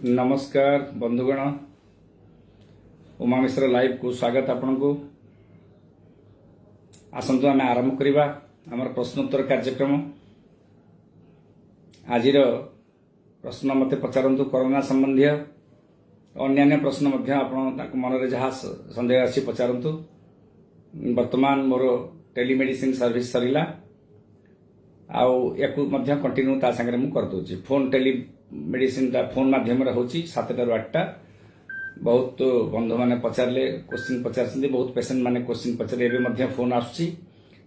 नमस्कार बंधुगण, उमा मिश्र लाइव को स्वागत आपण को। आसंतु आम आरंभ करवा आमर प्रश्नोत्तर कार्यक्रम। आज प्रश्न मते पचारंतु कोरोना संबंधी अन्य प्रश्न मन रे जहाँ संदेह अच्छी पचारंतु। वर्तमान मोर टेलीमेडिसिन सर्विस सरला या कंटिन्यू ता संगे मु कर दूची। फोन टेलीमेडिसिन फोन माध्यम होची 7 टा 8 टा। बहुत बंधु माने पचारले क्वेश्चन पचार बहुत पेशेंट माने क्वेश्चन पचारे एबे फोन आसुची।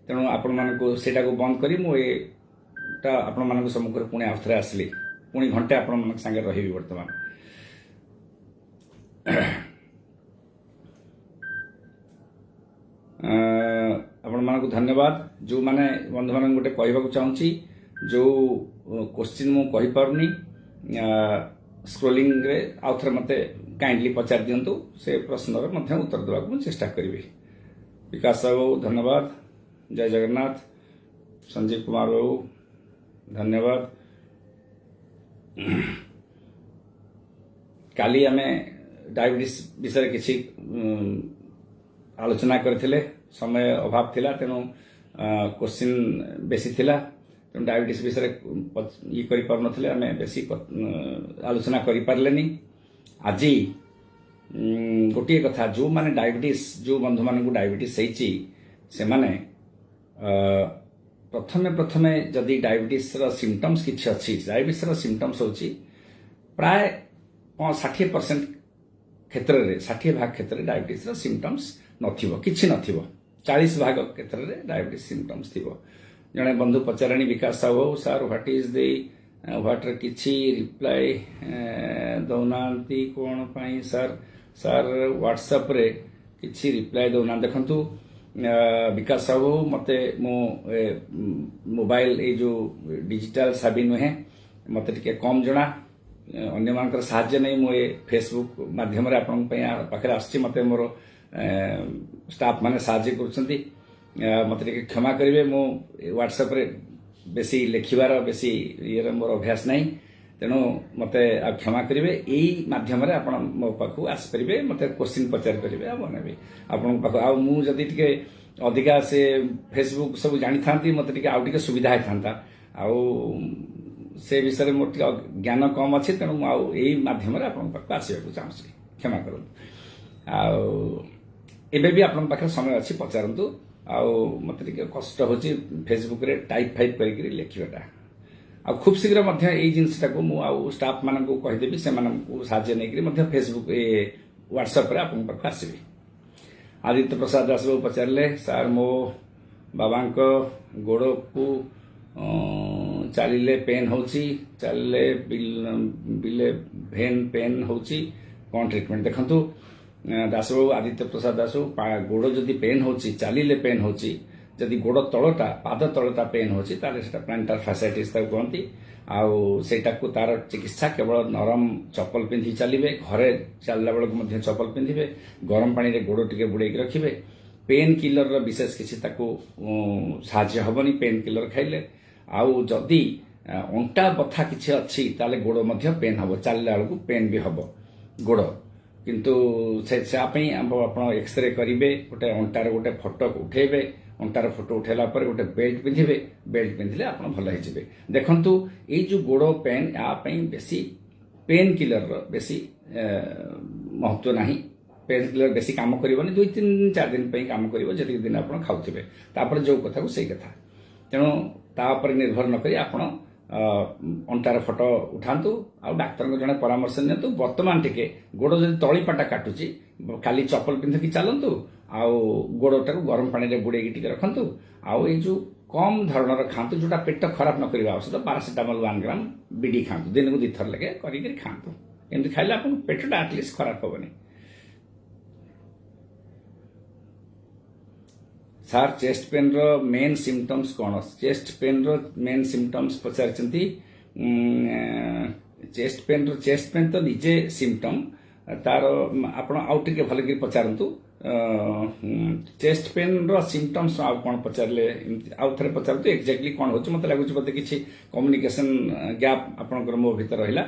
तेणु आपण मानकु सेटा को बंद करी मु एटा आपण मानकु सम्मुख पुणी आउथरे आसली पुणी घंटे आपण मानक संगे रहिबी। वर्तमान आपण मानकु धन्यवाद। जो माने बंधु मान गोटे कहबाक चाहूँगी, जो क्वेश्चन मु कहि पारुनी स्क्रोलिंग रे आउथरे मते काइंडली पचार दियंतु। से प्रश्नर मध्य उत्तर देवाक मु चेष्टा करिवि। विकास बाबू धन्यवाद। जय जगन्नाथ। संजीव कुमार बाबू धन्यवाद। काली आमे डायबिटीज विषय किसी आलोचना करथिले, समय अभाव थिला तेणु क्वेश्चन बेसी थिला। तेणु डायबिटीज विषय ये करि पार नथिले, आमे बेसी आलोचना करि पारलेनी। आज गोटे कथा, जो माने डायबिटीज जो बंधु मानकु डायबिटीज होईची से माने प्रथमे जदि डायबिटीज रो सिम्पटम्स किछि अछि, डायबिटीज रो सिम्पटम्स होची प्राय 60% क्षेत्र रे 60 भाग क्षेत्र रे डायबिटीज रो सिम्पटम्स नथिबो, किछि नथिबो। 40 भाग क्षेत्र रे डायबिटीज सिम्पटम्स थिबो। जने बंधु पचाराणी Bikash Sahu, sir what is the water किछि रिप्लाई दौनांती कोन पई सर व्हाट्सएप रे किछि रिप्लाई दौना। देखंतु विकास साहू मते मो मोबाइल ए जो डिजिटल साबी नुहे मते टिके कम जणा। अन्य मानकर साहाय्य नहीं मो फेसबुक माध्यम रे आपन पई पाखरे आछि। मते मोर स्टाफ माने साहाय्य करछंती। मते टिके क्षमा करिवे। मो व्हाट्सएप रे बेसी लेखिबार बेसी ये मोर अभ्यास नहीं, तेणु मते क्षमा करिवे। एई माध्यम रे आपण मो पाखु आस परिबे, मते क्वेश्चन पचार परिबे। आ बनेबे आपण पाखु आ मु जदी टिके अधिका से फेसबुक सब जानि थांती, मते टिके आउ टिके सुविधा है थांता। आ से विषय मोर टिके ज्ञान कम अछि, तेणु आउ एई माध्यम रे आपण पाखु आसीबा को चाहूछि। क्षमा करନ୍ତୁ। आ एबे भी आपण पाखरे समय अछि, पचारंतु। मत कष्ट होची फेसबुक रे टाइप फाइप करी लिखिबाटा। आ खूब शीघ्र मध्य एई जिनसटा को मु आ स्टाफ मानन को कहि देबी, से मानन को साहाय्य नै करी मध्य फेसबुक ए व्हाट्सएप रे आपन पाख आसीबी। आदित्य प्रसाद दास बाबू पचारले, सर मो बाबांक गोड़ को चालिले पेन होची, चालिले बिले भेन पेन होची, कोन ट्रीटमेंट देखंतु। दास बाबू आदित्य प्रसाद दासु गोड़ जदि पेन होची, चालिले पेन होची, जदि गोड़ तलटा पाद तलटा पेन होची, ताले सेटा प्लांटर फैसाइटिस ता कहंती। आउ सेटा को तार चिकित्सा केवल नरम चप्पल पिंधि चलिबे, घरे चलला बेलक मध्य चप्पल पिंधिबे, गरम पानी रे गोड़ टिके बुड़ेक रखिबे। पेन किलर रो विशेष किछि ताको साहाय्य हबनी पेन किलर खाइले। आउ जदि अंटा बथा किछि अछि ताले गोड़ मध्य पेन हबो, चलला बेलक पेन भी हबो गोड़। किंतु से आपण एक्सरे करिवे, गोटे अंटार गोटे फोटो उठेबे, अंटार फोटो उठेला पर गोटे बेल्ट पिंधिबे, बेल्ट पिंधिले आपण भल हो जिवे। देखंतु ए जो गोड़ पेन आ पई बेसी पेन किलर रो बेसी महत्व नाही। पेन किलर बेसी काम करिवनी, 2-3-4 दिन पई काम करिवो, जति दिन आपण खाउथिबे। तापर जो कथा को सही कथा, तेणु ता पर निर्भर न करी आपण अंटार फोटो उठातु। आ डाक्तर जने परामर्श नियंतु। वर्तमान टिके गोड़ जदि तळीपाटा काटुची, खाली चप्पल पिंधिकी चलंतु। आ गोड़टा को गरम पानी रे बुड़ेकी टिके रखंतु। आ ए जो कम धरणर खांतु, जोटा पेट खराब न करिवा औषध पैरासिटामोल 1 ग्राम बीडी खांतु। दिन को 2 थर लगे करिक खांतु। एमति खाइले आपन पेटटा एटलिस्ट खराब होबनी। सर चेस्ट पेन रो मेन सिम्पटम्स कौन? चेस्ट पेन रो मेन सिम्पटम्स पचारचंती। चेस्ट पेन तो निजे सिम्पटम तार आपण आउ टिके भल कि पचारंतु। चेस्ट पेन रो सिम्पटम्स आउ कोन पचारले आउ थरे पचारतु एक्जेक्टली कोन होछ। मते लागुछ बोते किछि कम्युनिकेशन गैप आपनकर मो भीतर रहिला।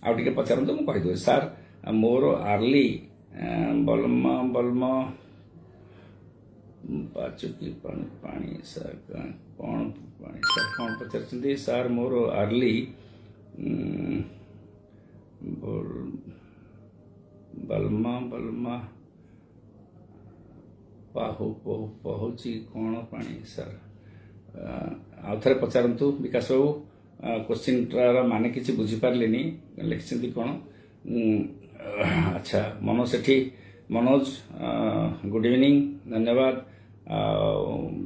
आउ टिके पचारନ୍ତୁ ମୁଁ କହିଦେଉଛି ସାର୍ ମୋର ଆର୍ଲି ବଲମ ପାଚୁକି ପାଣି ସାର୍ କ'ଣ ପାଣି ସାର୍ କ'ଣ ପଚାରୁଛନ୍ତି ସାର୍ ମୋର ଆର୍ଲି ବଲମା ପହୁଛି କ'ଣ ପାଣି ସାର୍ ଆଉ ଥରେ ପଚାରନ୍ତୁ ବିକାଶ ବାବୁ କୋଶ୍ଚିନ୍ଟାର ମାନେ କିଛି ବୁଝିପାରିଲିନି ଲେଖିଛନ୍ତି କ'ଣ ଆଚ୍ଛା ମନୋଜ ସେଠି ମନୋଜ ଗୁଡ୍ ଇଭିନିଂ ଧନ୍ୟବାଦ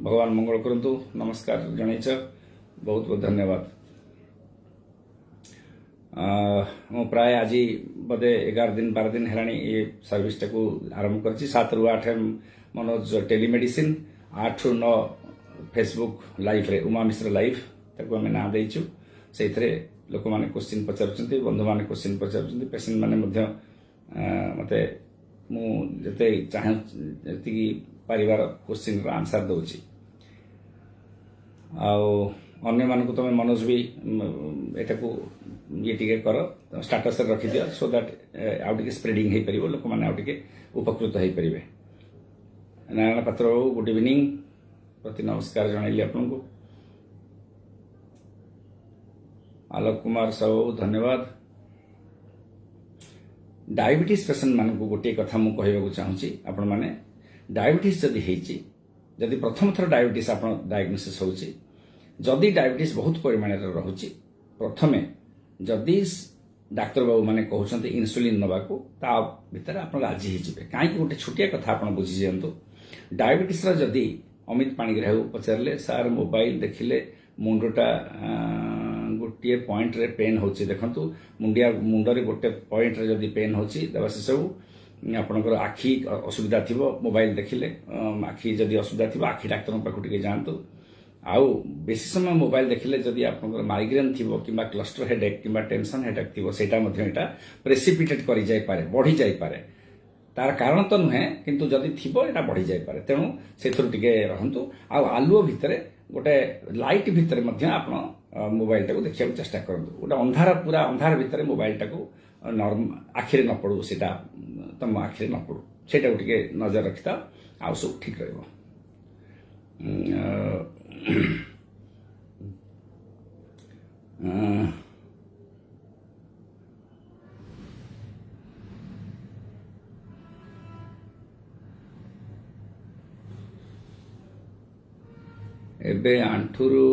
ଭଗବାନ ମଙ୍ଗଳ କରନ୍ତୁ ନମସ୍କାର ଜଣେଇଛ ବହୁତ ବହୁତ ଧନ୍ୟବାଦ ମୁଁ ପ୍ରାୟ ଆଜି ବୋଧେ 11 ଦିନ 12 ଦିନ ହେଲାଣି ଏ ସର୍ଭିସଟାକୁ ଆରମ୍ଭ କରିଛି 7 ରୁ 8 ମନୋଜ ଟେଲିମେଡିସିନ 8 ରୁ 9 ଫେସବୁକ୍ ଲାଇଭ୍ରେ ଉମା ମିଶ୍ର ଲାଇଭ୍ ତାକୁ ଆମେ ନାଁ ଦେଇଛୁ ସେଇଥିରେ ଲୋକମାନେ କୋଶ୍ଚିନ୍ ପଚାରୁଛନ୍ତି ବନ୍ଧୁମାନେ କୋଶ୍ଚିନ୍ ପଚାରୁଛନ୍ତି ପେସେଣ୍ଟ ମାନେ ମଧ୍ୟ ମୋତେ ମୁଁ ଯେତେ ଚାହେଁ ଯେତିକି ପାରିବାର କୋଶ୍ଚିନ୍ର ଆନ୍ସର ଦେଉଛି ଆଉ ଅନ୍ୟମାନଙ୍କୁ ତମେ ମନୋଜ ବି ଏଟାକୁ ଇଏ ଟିକେ କର ଷ୍ଟାଟସରେ ରଖିଦିଅ ସୋ ଦ୍ୟାଟ୍ ଆଉ ଟିକେ ସ୍ପ୍ରେଡିଂ ହେଇପାରିବ ଲୋକମାନେ ଆଉ ଟିକେ ଉପକୃତ ହେଇପାରିବେ ନାରାୟଣ ପାତ୍ର ବାବୁ ଗୁଡ୍ ଇଭିନିଂ ପ୍ରତି ନମସ୍କାର ଜଣାଇଲି ଆପଣଙ୍କୁ ଆଲୋକ କୁମାର ସାହୁ ଧନ୍ୟବାଦ ଡାଇବେଟିସ୍ ପେସେଣ୍ଟ ମାନଙ୍କୁ ଗୋଟିଏ କଥା ମୁଁ କହିବାକୁ ଚାହୁଁଛି ଆପଣମାନେ ଡାଇବେଟିସ୍ ଯଦି ହେଇଛି ଯଦି ପ୍ରଥମ ଥର ଡାଇବେଟିସ୍ ଆପଣ ଡାୟଗ୍ନୋସିସ୍ ହେଉଛି ଯଦି ଡାଇବେଟିସ୍ ବହୁତ ପରିମାଣରେ ରହୁଛି ପ୍ରଥମେ ଯଦି ଡାକ୍ତରବାବୁ ମାନେ କହୁଛନ୍ତି ଇନ୍ସୁଲିନ୍ ନେବାକୁ ତା ଭିତରେ ଆପଣ ରାଜି ହେଇଯିବେ କାହିଁକି ଗୋଟେ ଛୋଟିଆ କଥା ଆପଣ ବୁଝିଦିଅନ୍ତୁ ଡାଇବେଟିସ୍ର ଯଦି ଅମିତ ପାଣିଗ୍ରାହୀକୁ ପଚାରିଲେ ସାର୍ ମୋବାଇଲ ଦେଖିଲେ ମୁଣ୍ଡଟା ଗୋଟିଏ ପଏଣ୍ଟରେ ପେନ୍ ହେଉଛି ଦେଖନ୍ତୁ ମୁଣ୍ଡରେ ଗୋଟେ ପଏଣ୍ଟରେ ଯଦି ପେନ୍ ହେଉଛି ଦେବା ସେସବୁ ଆପଣଙ୍କର ଆଖି ଅସୁବିଧା ଥିବ ମୋବାଇଲ ଦେଖିଲେ ଆଖି ଯଦି ଅସୁବିଧା ଥିବ ଆଖି ଡାକ୍ତରଙ୍କ ପାଖକୁ ଟିକେ ଯାଆନ୍ତୁ ଆଉ ବେଶୀ ସମୟ ମୋବାଇଲ ଦେଖିଲେ ଯଦି ଆପଣଙ୍କର ମାଇଗ୍ରେନ୍ ଥିବ କିମ୍ବା କ୍ଲଷ୍ଟର ହେଡେକ୍ କିମ୍ବା ଟେନସନ୍ ହେଡେକ୍ ଥିବ ସେଇଟା ମଧ୍ୟ ଏଇଟା ପ୍ରେସିପିଟେଟ୍ କରିଯାଇପାରେ ବଢ଼ିଯାଇପାରେ ତାର କାରଣ ତ ନୁହେଁ କିନ୍ତୁ ଯଦି ଥିବ ଏଇଟା ବଢ଼ିଯାଇପାରେ ତେଣୁ ସେଥିରୁ ଟିକେ ରହନ୍ତୁ ଆଉ ଆଲୁଅ ଭିତରେ ଗୋଟେ ଲାଇଟ୍ ଭିତରେ ମଧ୍ୟ ଆପଣ ମୋବାଇଲଟାକୁ ଦେଖିବାକୁ ଚେଷ୍ଟା କରନ୍ତୁ ଗୋଟେ ପୁରା ଅନ୍ଧାର ଭିତରେ ମୋବାଇଲଟାକୁ ଆଖିରେ ନ ପଡ଼ୁ ସେଇଟା ତମ ଆଖିରେ ନ ପଡ଼ୁ ସେଇଟାକୁ ଟିକେ ନଜର ରଖିଥାଅ ଆଉ ସବୁ ଠିକ୍ ରହିବ ଏବେ ଆଣ୍ଠୁରୁ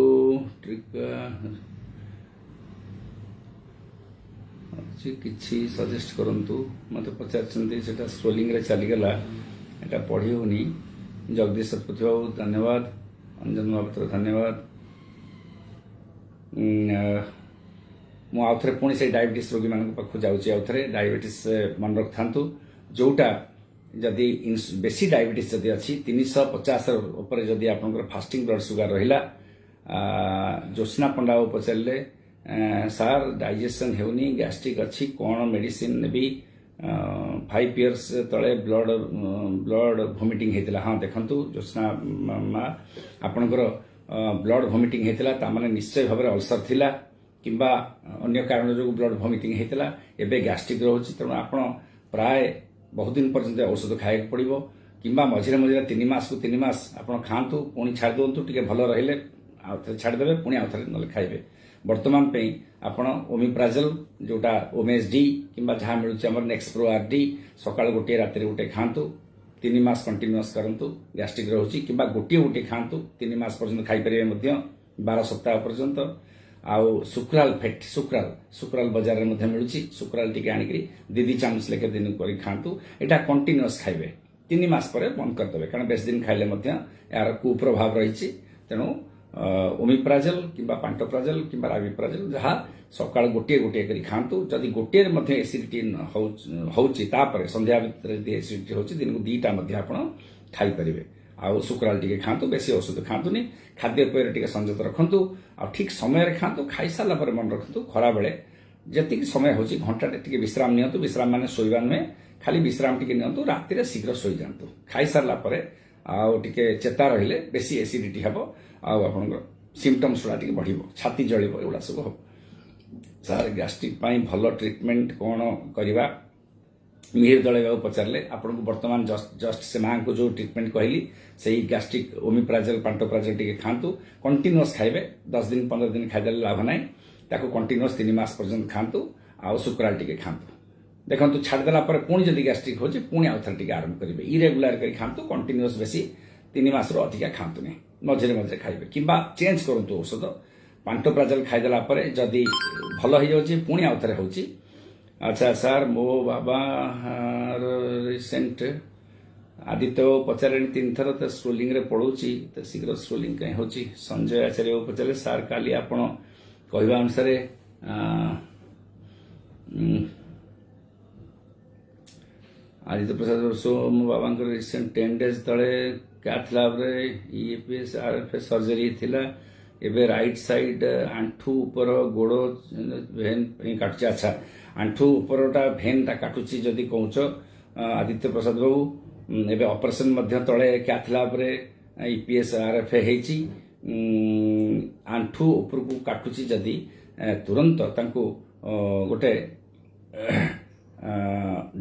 କିଛି ସଜେଷ୍ଟ କରନ୍ତୁ ମୋତେ ପଚାରିଛନ୍ତି ସେଟା ସ୍କ୍ରୋଲିଂରେ ଚାଲିଗଲା ଏଟା ପଢ଼ି ହେଉନି ଜଗଦୀଶ ଶତପଥୀ ବାବୁ ଧନ୍ୟବାଦ ଅଞ୍ଜନ ମହାପାତ୍ର ଧନ୍ୟବାଦ ମୁଁ ଆଉଥରେ ପୁଣି ସେଇ ଡାଇବେଟିସ୍ ରୋଗୀମାନଙ୍କ ପାଖକୁ ଯାଉଛି ଆଉଥରେ ଡାଇବେଟିସ୍ ମନେ ରଖିଥାନ୍ତୁ ଯୋଉଟା ଯଦି ବେଶୀ ଡାଇବେଟିସ୍ ଯଦି ଅଛି 350 ଉପରେ ଯଦି ଆପଣଙ୍କର ଫାଷ୍ଟିଂ ବ୍ଲଡ୍ ସୁଗାର ରହିଲା ଜ୍ୟୋତ୍ସ୍ନା ପଣ୍ଡା ବାବୁ ପଚାରିଲେ ସାର୍ ଡାଇଜେସନ୍ ହେଉନି ଗ୍ୟାଷ୍ଟ୍ରିକ୍ ଅଛି କ'ଣ ମେଡିସିନ ନେବି 5 years ତଳେ ବ୍ଲଡ୍ ଭମିଟିଂ ହେଇଥିଲା ହଁ ଦେଖନ୍ତୁ ଜ୍ୟୋତ୍ସ୍ନା ମା ଆପଣଙ୍କର ବ୍ଲଡ୍ ଭମିଟିଂ ହେଇଥିଲା ତାମାନେ ନିଶ୍ଚୟ ଭାବରେ ଅଲସର ଥିଲା କିମ୍ବା ଅନ୍ୟ କାରଣ ଯୋଗୁଁ ବ୍ଲଡ୍ ଭମିଟିଂ ହେଇଥିଲା ଏବେ ଗ୍ୟାଷ୍ଟ୍ରିକ୍ ରହୁଛି ତେଣୁ ଆପଣ ପ୍ରାୟ ବହୁତ ଦିନ ପର୍ଯ୍ୟନ୍ତ ଔଷଧ ଖାଇବାକୁ ପଡ଼ିବ କିମ୍ବା ମଝିରେ ମଝିରେ 3 ମାସକୁ 3 ମାସ ଆପଣ ଖାଆନ୍ତୁ ପୁଣି ଛାଡ଼ି ଦିଅନ୍ତୁ ଟିକେ ଭଲ ରହିଲେ ଆଉ ଥରେ ଛାଡ଼ିଦେବେ ପୁଣି ଆଉ ଥରେ ନହେଲେ ଖାଇବେ ବର୍ତ୍ତମାନ ପାଇଁ ଆପଣ ଓମିପ୍ରାଜଲ ଯୋଉଟା ଓମେସ୍ ଡି କିମ୍ବା ଯାହା ମିଳୁଛି ଆମର ନେକ୍ସପ୍ରୋ ଆର୍ଡି ସକାଳ ଗୋଟିଏ ରାତିରେ ଗୋଟେ ଖାଆନ୍ତୁ 3 ମାସ କଣ୍ଟିନ୍ୟୁଅସ୍ କରନ୍ତୁ ଗ୍ୟାଷ୍ଟ୍ରିକ୍ ରହୁଛି କିମ୍ବା ଗୋଟିଏ ଖାଆନ୍ତୁ 3 ମାସ ପର୍ଯ୍ୟନ୍ତ ଖାଇପାରିବେ ମଧ୍ୟ 12 ସପ୍ତାହ ପର୍ଯ୍ୟନ୍ତ ଆଉ ସୁକ୍ରାଲ ବଜାରରେ ମଧ୍ୟ ମିଳୁଛି ସୁକ୍ରାଲ ଟିକେ ଆଣିକି 2 ଚାମଚ ଲେଖେ ଦିନକୁ କରି ଖାଆନ୍ତୁ ଏଇଟା କଣ୍ଟିନ୍ୟୁଅସ୍ ଖାଇବେ 3 ମାସ ପରେ ବନ୍ଦ କରିଦେବେ କାରଣ ବେଶୀ ଦିନ ଖାଇଲେ ମଧ୍ୟ ଏହାର କୁପ୍ରଭାବ ରହିଛି ତେଣୁ ଓମିପ୍ରାଜଲ କିମ୍ବା ପାଣ୍ଟୋପ୍ରାଜଲ କିମ୍ବା ରାବିପ୍ରାଜଲ ଯାହା ସକାଳୁ ଗୋଟିଏ କରି ଖାଆନ୍ତୁ ଯଦି ଗୋଟିଏରେ ମଧ୍ୟ ଏସିଡିଟି ହେଉଛି ତାପରେ ସନ୍ଧ୍ୟା ଭିତରେ ଯଦି ଏସିଡିଟି ହେଉଛି ଦିନକୁ 2ଟା ମଧ୍ୟ ଆପଣ ଖାଇପାରିବେ ଆଉ ସୁକ୍ରାଲ ଟିକେ ଖାଆନ୍ତୁ ବେଶୀ ଔଷଧ ଖାଆନ୍ତୁନି ଖାଦ୍ୟପେୟରେ ଟିକେ ସଂଯତ ରଖନ୍ତୁ ଆଉ ଠିକ୍ ସମୟରେ ଖାଆନ୍ତୁ ଖାଇସାରିଲା ପରେ ମନେ ରଖନ୍ତୁ ଖରାବେଳେ ଯେତିକି ସମୟ ହେଉଛି ଘଣ୍ଟାଟେ ଟିକେ ବିଶ୍ରାମ ନିଅନ୍ତୁ ବିଶ୍ରାମ ମାନେ ଶୋଇବା ନୁହେଁ ଖାଲି ବିଶ୍ରାମ ଟିକେ ନିଅନ୍ତୁ ରାତିରେ ଶୀଘ୍ର ଶୋଇଯାଆନ୍ତୁ ଖାଇସାରିଲା ପରେ ଆଉ ଟିକେ ଚେତା ରହିଲେ ବେଶୀ ଏସିଡିଟି ହେବ ଆଉ ଆପଣଙ୍କର ସିମ୍ପଟମ୍ସ ଗୁଡ଼ା ଟିକେ ବଢ଼ିବ ଛାତି ଜଳିବ ଏଗୁଡ଼ା ସବୁ ହେବ ସାର୍ ଗ୍ୟାଷ୍ଟ୍ରିକ୍ ପାଇଁ ଭଲ ଟ୍ରିଟମେଣ୍ଟ କ'ଣ କରିବା? ମିହିର ଦଳେଇ ବାବୁ ପଚାରିଲେ। ଆପଣଙ୍କୁ ବର୍ତ୍ତମାନ ଜଷ୍ଟ ସେ ମାଙ୍କୁ ଯେଉଁ ଟ୍ରିଟମେଣ୍ଟ କହିଲି ସେଇ ଗ୍ୟାଷ୍ଟ୍ରିକ୍ ଓମିପ୍ରାଜେଲ୍ ପାଣ୍ଟୋପ୍ରାଜେଲ୍ ଟିକେ ଖାଆନ୍ତୁ, କଣ୍ଟିନ୍ୟୁଅସ୍ ଖାଇବେ। 10 ଦିନ 15 ଦିନ ଖାଇଦେଲେ ଲାଭ ନାହିଁ, ତାକୁ କଣ୍ଟିନ୍ୟୁଅସ୍ 3 ମାସ ପର୍ଯ୍ୟନ୍ତ ଖାଆନ୍ତୁ। ଆଉ ଶୁକ୍ରାଲ ଟିକେ ଖାଆନ୍ତୁ। ଦେଖନ୍ତୁ ଛାଡ଼ିଦେଲା ପରେ ପୁଣି ଯଦି ଗ୍ୟାଷ୍ଟ୍ରିକ୍ ହେଉଛି ପୁଣି ଆଉ ଥରେ ଟିକେ ଆରମ୍ଭ କରିବେ। ଇରେଗୁଲାର କରି ଖାଆନ୍ତୁ, କଣ୍ଟିନ୍ୟୁଅସ୍ ବେଶୀ 3 ମାସରୁ ଅଧିକା ଖାଆନ୍ତୁନି, ମଝିରେ ମଝିରେ ଖାଇବେ କିମ୍ବା ଚେଞ୍ଜ କରନ୍ତୁ ଔଷଧ। ପାଣ୍ଟୋପ୍ରାଜେଲ୍ ଖାଇଦେଲା ପରେ ଯଦି ଭଲ ହେଇଯାଉଛି ପୁଣି ଆଉ ଥରେ ହେଉଛି। ଆଚ୍ଛା ସାର୍, ମୋ ବାବାର ରିସେଣ୍ଟ ଆଦିତ୍ୟ ପଚାରିଲେଣି 3 ଥର, ତ ସ୍କ୍ରୋଲିଂରେ ପଳାଉଛି, ତ ଶୀଘ୍ର ସ୍କ୍ରୋଲିଂ କାହିଁ ହେଉଛି? ସଞ୍ଜୟ ଆଚାର୍ଯ୍ୟ ବାବୁ ପଚାରିଲେ ସାର୍ କାଲି ଆପଣ କହିବା ଅନୁସାରେ ଆଦିତ୍ୟ ପ୍ରସାଦ ମୋ ବାବାଙ୍କର ରିସେଣ୍ଟ 10 ଡେଜ୍ ତଳେ କ୍ୟାଥ୍ ଲ୍ୟାବ୍ରେ ଇଏପିଏସ୍ ଆର୍ଏଫ୍ଏସ୍ ସର୍ଜରୀ ଥିଲା। ଏବେ ରାଇଟ୍ ସାଇଡ୍ ଆଣ୍ଠୁ ଉପର ଗୋଡ଼ ଭେନ୍ କାଟୁଛି। ଆଚ୍ଛା, ଆଣ୍ଠୁ ଉପରଟା ଭେନ୍ଟା କାଟୁଛି ଯଦି କହୁଛ ଆଦିତ୍ୟ ପ୍ରସାଦ ବାବୁ, ଏବେ ଅପରେସନ୍ ମଧ୍ୟ ତଳେ କ୍ୟାଥ୍ ଲ୍ୟାବ୍ରେ ଇପିଏସ୍ ଆର୍ଏଫ୍ ହେଇଛି। ଆଣ୍ଠୁ ଉପରକୁ କାଟୁଛି ଯଦି ତୁରନ୍ତ ତାଙ୍କୁ ଗୋଟେ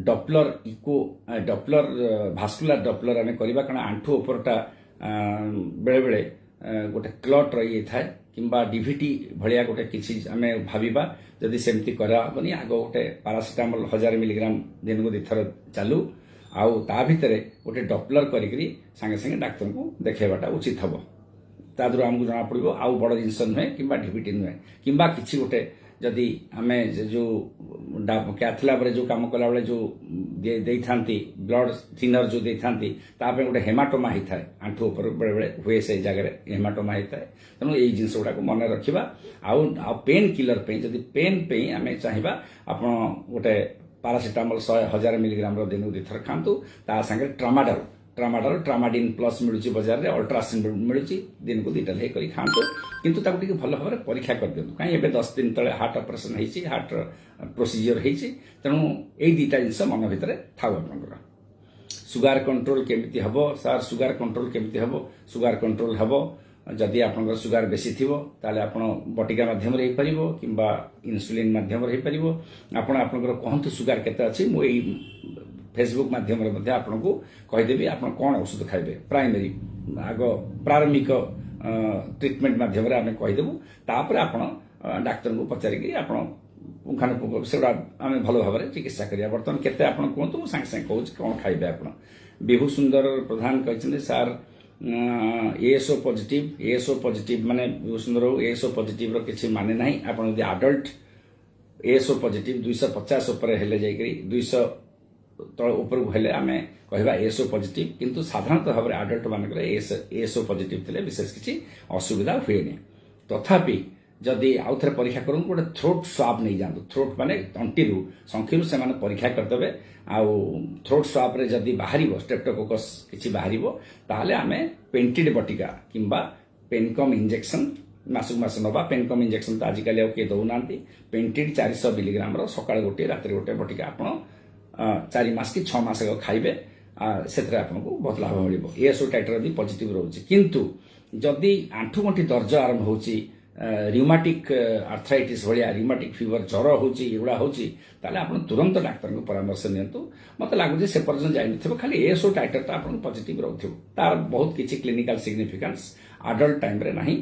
ଡପଲର ଭାସ୍କୁଲାର ଡପଲର ଆମେ କରିବା, କାରଣ ଆଣ୍ଠୁ ଉପରଟା ବେଳେବେଳେ ଗୋଟେ କ୍ଲଟ୍ ରହିଯାଇଥାଏ କିମ୍ବା ଡିଭିଟି ଭଳିଆ ଗୋଟେ କିଛି ଆମେ ଭାବିବା। ଯଦି ସେମିତି କରାହେବନି, ଆଗ ଗୋଟେ ପାରାସିଟାମଲ 1000 ମିଲିଗ୍ରାମ ଦିନକୁ 2 ଥର ଚାଲୁ, ଆଉ ତା ଭିତରେ ଗୋଟେ ଡପଲର କରିକିରି ସାଙ୍ଗେ ସାଙ୍ଗେ ଡାକ୍ତରଙ୍କୁ ଦେଖାଇବାଟା ଉଚିତ ହେବ। ତା ଦ୍ୱାରା ଆମକୁ ଜଣାପଡ଼ିବ ଆଉ ବଡ଼ ଜିନିଷ ନୁହେଁ କିମ୍ବା ଡିଭିଟି ନୁହେଁ, କିମ୍ବା କିଛି ଗୋଟେ ଯଦି ଆମେ ଯେଉଁ କ୍ୟାଥ୍ ଲ୍ୟାବ୍ରେ ଯେଉଁ କାମ କଲାବେଳେ ଯେଉଁ ଦେଇଥାନ୍ତି ବ୍ଲଡ୍ ଥିନର ଯେଉଁ ଦେଇଥାନ୍ତି, ତା ପାଇଁ ଗୋଟେ ହେମାଟୋମା ହେଇଥାଏ। ଆଣ୍ଠୁ ଉପରେ ବେଳେବେଳେ ହୁଏ, ସେଇ ଜାଗାରେ ହେମାଟୋମା ହେଇଥାଏ। ତେଣୁ ଏଇ ଜିନିଷ ଗୁଡ଼ାକୁ ମନେ ରଖିବା। ଆଉ ପେନ୍ କିଲର ପାଇଁ ଯଦି ପେନ୍ ପାଇଁ ଆମେ ଚାହିଁବା, ଆପଣ ଗୋଟେ ପାରାସିଟାମଲ 1000 ମିଲିଗ୍ରାମର ଦିନକୁ 2 ଥର ଖାଆନ୍ତୁ। ତା ସାଙ୍ଗରେ ଟ୍ରାମାଡିନ୍ ପ୍ଲସ୍ ମିଳୁଛି ବଜାରରେ, ଅଲ୍ଟ୍ରାସିନ୍ ମିଳୁଛି, ଦିନକୁ 2ଟା ଲେଖି କରି ଖାଆନ୍ତୁ। କିନ୍ତୁ ତାକୁ ଟିକେ ଭଲ ଭାବରେ ପରୀକ୍ଷା କରିଦିଅନ୍ତୁ। କାହିଁ ଏବେ 10 ଦିନ ତଳେ ହାର୍ଟ ଅପରେସନ୍ ହେଇଛି, ହାର୍ଟର ପ୍ରୋସିଜିଅର ହେଇଛି। ତେଣୁ ଏଇ 2ଟା ଜିନିଷ ମନ ଭିତରେ ଥାଉ ଆପଣଙ୍କର। ସୁଗାର କଣ୍ଟ୍ରୋଲ କେମିତି ହେବ? ସାର୍ ସୁଗାର କଣ୍ଟ୍ରୋଲ କେମିତି ହେବ? ସୁଗାର କଣ୍ଟ୍ରୋଲ ହେବ ଯଦି ଆପଣଙ୍କର ସୁଗାର ବେଶୀ ଥିବ, ତାହେଲେ ଆପଣ ବଟିକା ମାଧ୍ୟମରେ ହେଇପାରିବ କିମ୍ବା ଇନ୍ସୁଲିନ୍ ମାଧ୍ୟମରେ ହେଇପାରିବ। ଆପଣ ଆପଣଙ୍କର କହନ୍ତୁ ସୁଗାର କେତେ ଅଛି, ମୁଁ ଏଇ ଫେସବୁକ୍ ମାଧ୍ୟମରେ ମଧ୍ୟ ଆପଣଙ୍କୁ କହିଦେବି ଆପଣ କ'ଣ ଔଷଧ ଖାଇବେ। ପ୍ରାରମ୍ଭିକ ଟ୍ରିଟମେଣ୍ଟ ମାଧ୍ୟମରେ ଆମେ କହିଦେବୁ। ତାପରେ ଆପଣ ଡାକ୍ତରଙ୍କୁ ପଚାରିକି ଆପଣ ପୁଙ୍ଖାନୁପୁଙ୍ଖ ସେଗୁଡ଼ା ଆମେ ଭଲ ଭାବରେ ଚିକିତ୍ସା କରିବା। ବର୍ତ୍ତମାନ କେତେ ଆପଣ କୁହନ୍ତୁ, ମୁଁ ସାଙ୍ଗେ ସାଙ୍ଗେ କହୁଛି କ'ଣ ଖାଇବେ ଆପଣ। ବିଭୁ ସୁନ୍ଦର ପ୍ରଧାନ କହିଛନ୍ତି ସାର୍ ଏଏସ୍ଓ ପଜିଟିଭ ମାନେ ବିଭୁ ସୁନ୍ଦର ଏଏସ୍ଓ ପଜିଟିଭର କିଛି ମାନେ ନାହିଁ। ଆପଣ ଯଦି ଆଡଲ୍ଟ ଏଏସ୍ଓ ପଜିଟିଭ 250 ଉପରେ ହେଲେ ଯାଇକରି 200 ତଳ ଉପରକୁ ହେଲେ ଆମେ କହିବା ଏଏସ୍ଓ ପଜିଟିଭ। କିନ୍ତୁ ସାଧାରଣତଃ ଭାବରେ ଆଡଲ୍ଟ ମାନଙ୍କର ଏଏସ୍ଓ ପଜିଟିଭ ଥିଲେ ବିଶେଷ କିଛି ଅସୁବିଧା ହୁଏନି। ତଥାପି ଯଦି ଆଉ ଥରେ ପରୀକ୍ଷା କରନ୍ତୁ, ଗୋଟେ ଥ୍ରୋଟ୍ ସ୍ୱାବ୍ ନେଇଯାଆନ୍ତୁ। ଥ୍ରୋଟ୍ ମାନେ ତଣ୍ଟିରୁ ଶଙ୍ଖିରୁ ସେମାନେ ପରୀକ୍ଷା କରିଦେବେ। ଆଉ ଥ୍ରୋଟ୍ ସ୍ୱାବ୍ରେ ଯଦି ବାହାରିବ ଷ୍ଟ୍ରେପ୍ଟୋକୋକସ୍ କିଛି ବାହାରିବ, ତାହେଲେ ଆମେ ପେଣ୍ଟିଡ୍ ବଟିକା କିମ୍ବା ପେନକମ୍ ଇଞ୍ଜେକ୍ସନ ମାସକୁ ମାସ ନେବା। ପେନକମ୍ ଇଞ୍ଜେକ୍ସନ ତ ଆଜିକାଲି ଆଉ କିଏ ଦେଉନାହାନ୍ତି। ପେଣ୍ଟିଡ୍ 400 ମିଲିଗ୍ରାମର ସକାଳେ ଗୋଟିଏ ରାତିରେ ଗୋଟିଏ ବଟିକା ଆପଣ 4 ମାସ କି 6 ମାସ ଖାଇବେ। ସେଥିରେ ଆପଣଙ୍କୁ ବହୁତ ଲାଭ ମିଳିବ। ଏଏସ୍ଓ ଟାଇଟର ଯଦି ପଜିଟିଭ ରହୁଛି। କିନ୍ତୁ ଯଦି ଆଣ୍ଠୁଗଣ୍ଠି ଦର୍ଜ ଆରମ୍ଭ ହେଉଛି, ରିଉମାଟିକ୍ ଆର୍ଥ୍ରାଇଟିସ୍ ଭଳିଆ ରିଉମାଟିକ୍ ଫିଭର, ଜ୍ୱର ହେଉଛି, ଏଗୁଡ଼ା ହେଉଛି, ତାହେଲେ ଆପଣ ତୁରନ୍ତ ଡାକ୍ତରଙ୍କ ପରାମର୍ଶ ନିଅନ୍ତୁ। ମୋତେ ଲାଗୁଛି ସେ ପର୍ଯ୍ୟନ୍ତ ଯାଇନଥିବ, ଖାଲି ଏଏସ୍ଓ ଟାଇଟରଟା ଆପଣଙ୍କୁ ପଜିଟିଭ ରହୁଥିବ। ତାର ବହୁତ କିଛି କ୍ଲିନିକାଲ ସିଗ୍ନିଫିକାନ୍ସ ଆଡଲ୍ଟ ଟାଇମ୍ରେ ନାହିଁ।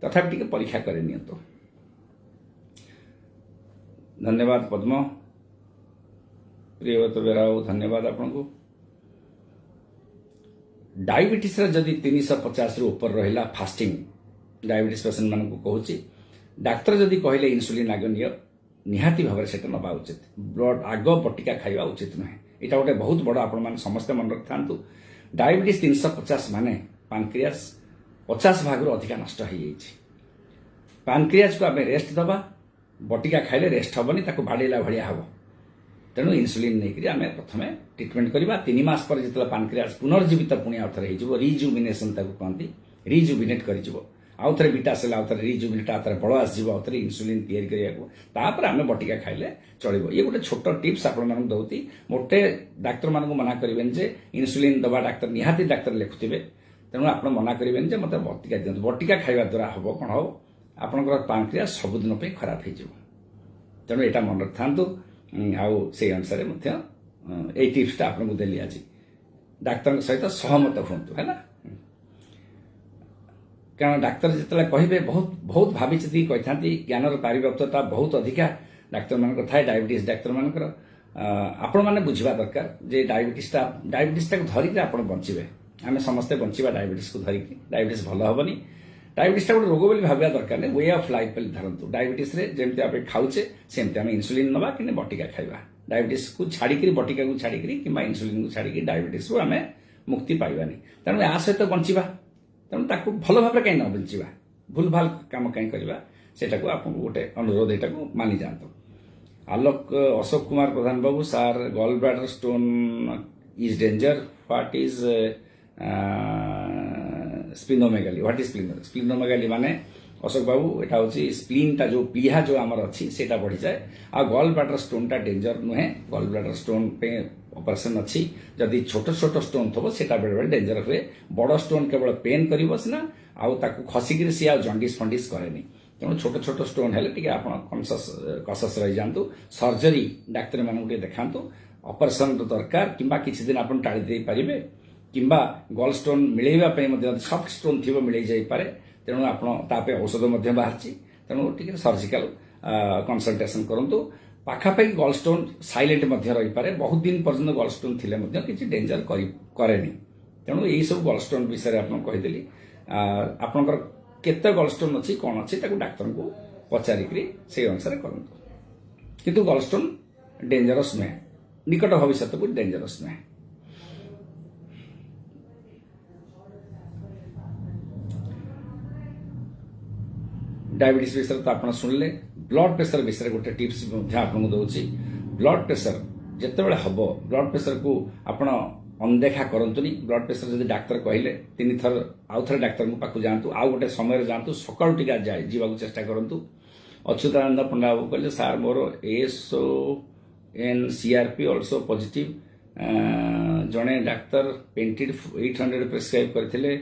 ତଥାପି ଟିକେ ପରୀକ୍ଷା କରି ନିଅନ୍ତୁ। ଧନ୍ୟବାଦ ପଦ୍ମ ପ୍ରିୟବ୍ରତ ବେରାଉ, ଧନ୍ୟବାଦ ଆପଣଙ୍କୁ। ଡାଇବେଟିସ୍ର ଯଦି 350ରୁ ଉପରେ ରହିଲା ଫାଷ୍ଟିଂ, ଡାଇବେଟିସ୍ ପେସେଣ୍ଟ ମାନଙ୍କୁ କହୁଛି, ଡାକ୍ତର ଯଦି କହିଲେ ଇନ୍ସୁଲିନ୍ ଆଗ ନିଅ, ନିହାତି ଭାବରେ ସେଟା ନେବା ଉଚିତ। ବ୍ଲଡ୍ ଆଗ ବଟିକା ଖାଇବା ଉଚିତ ନୁହେଁ। ଏଇଟା ଗୋଟେ ବହୁତ ବଡ଼ ଆପଣମାନେ ସମସ୍ତେ ମନେ ରଖିଥାନ୍ତୁ। ଡାଇବେଟିସ୍ 350 ମାନେ ପାନକ୍ରିଆସ୍ 50 ଭାଗରୁ ଅଧିକା ନଷ୍ଟ ହେଇଯାଇଛି। ପାନକ୍ରିଆସକୁ ଆମେ ରେଷ୍ଟ ଦେବା, ବଟିକା ଖାଇଲେ ରେଷ୍ଟ ହେବନି, ତାକୁ ବାଡ଼େଇଲା ଭଳିଆ ହେବ। ତେଣୁ ଇନ୍ସୁଲିନ୍ ନେଇକରି ଆମେ ପ୍ରଥମେ ଟ୍ରିଟମେଣ୍ଟ କରିବା। 3 ମାସ ପରେ ଯେତେବେଳେ ପାନକ୍ରିଆସ୍ ପୁନର୍ଜୀବିତ ପୁଣି ଆଉ ଥରେ ହେଇଯିବ, ରିଜୁମିନେସନ୍ ତାକୁ କହନ୍ତି, ରିଜୁବିନେଟ୍ କରିଯିବ, ଆଉ ଥରେ ବିଟା ସେଲ୍ ଆଉ ଥରେ ରିଜୁବିନେଟ୍, ଆଉ ଥରେ ବଳ ଆସିଯିବ, ଆଉ ଥରେ ଇନ୍ସୁଲିନ୍ ତିଆରି କରିବାକୁ, ତାପରେ ଆମେ ବଟିକା ଖାଇଲେ ଚଳିବ। ଇଏ ଗୋଟେ ଛୋଟ ଟିପ୍ସ ଆପଣମାନଙ୍କୁ ଦେଉଛି। ମୋଟେ ଡାକ୍ତରମାନଙ୍କୁ ମନା କରିବେନି ଯେ ଇନ୍ସୁଲିନ୍ ଦେବା ଡାକ୍ତର ନିହାତି ଡାକ୍ତର ଲେଖୁଥିବେ। ତେଣୁ ଆପଣ ମନା କରିବେନି ଯେ ମୋତେ ବଟିକା ଦିଅନ୍ତୁ। ବଟିକା ଖାଇବା ଦ୍ୱାରା ହେବ କ'ଣ ହେବ, ଆପଣଙ୍କର ପାନକ୍ରିଆସ୍ ସବୁଦିନ ପାଇଁ ଖରାପ ହେଇଯିବ। तेणु यहाँ मन रखिथान्तु आउ से अनुसार ये टिप्सटा आपको देली आज डाक्तर सहित सहमत हूँ है कारण डाक्तर जिते कहे बहुत बहुत भावी चिंती कही था ज्ञानर पारिव्याप्तता बहुत अधिका डाक्तर मान थाए डायबिटीज डाक्तर मानकर आपण मैंने बुझा दरकार जे डायबिटीजटा धरिकी आप बचे आम समस्ते बचा डायबिटीज को धरिकी डायबिटीज भल हेनी डायबिटीजटा गोटे रोग बोली भाविया दरकार नहीं वे ऑफ लाइफ धरतु डायबिटीज जमी आप खाऊे सेमती आम इन्सुलिन नवा कि बटिका खाଇବା डायबिटीज को छाड़ी बटिका को छाड़ी कि इन्सुलिन को छाड़ी डायबिटीज को आम मुक्ति पाइबानी तेणु या सहित बंचा तेणु ताकू भल भाव कहीं न बंचा भूल भाल कम कहीं करवा सेटा को आपको गोटे अनुरोध यहाँ को मानि जातु आलोक Ashok Kumar Pradhan babu sir gall bladder stone is danger what is splenomegaly what is splenomegaly माने अशोक बाबू यहाँ हूँ स्प्लीनटा जो प्लीहा जो आमर अच्छी से बढ़ी जाए आ गॉल ब्लैडर स्टोनटा डेंजर नुहे गॉल ब्लैडर स्टोन पे ऑपरेशन अच्छी जदि छोट छोट स्टोन थो से बेले बेले डेंजर हुए बड़ स्टोन केवल पेन कर सीना आउ खसिकी सी आ जंडिस फंडिस करे तेणु छोट छोट स्टोन है आप कनसस रही जातु सर्जरी डाक्तर मानू देखा ऑपरेशन दरकार कि किसी दिन आप टाड़ी दे पारे कि गॉल स्टोन मिलैवाई सफ्ट स्टोन थी मिल जापे तेणु आप औषध बाहर तेणु टी सर्जिकल कंसल्टेशन करूँ पाखापाखि गॉल स्टोन साइलेंट रही पारे बहुत दिन पर्यटन गॉल स्टोन थिले किसी डेंजर करेनि तेणु यही सब गॉल स्टोन विषय आपको कहीदेली आपंकर केते गॉल स्टोन अच्छी कौन अच्छी डाक्तर को पचारिकी से अनुसार करूँ किंतु गॉल स्टोन डेंजरस नुहे निकट भविष्य को डेंजरस नुहे डायबिटीज विषय तो आप शुणिले ब्लड प्रेशर विषय गोटे टिप्स आपको दूसरी ब्लड प्रेशर जितेबाला हम ब्लड प्रेशर को आपण अनदेखा करतुनि ब्लड प्रेशर जब डाक्तर कहले 3 थर आउ थे डाक्तर पाखु जातु आउ गोटे समय जातु सकाळु टिका जाए जीवा चेष्टा करूँ अच्युतानंद पंडा बाबू कहले सार मोर SON CRP ऑल्सो पॉजिटिव जड़े डाक्तर पेंटिड 800 प्रेस्क्राइब करथिले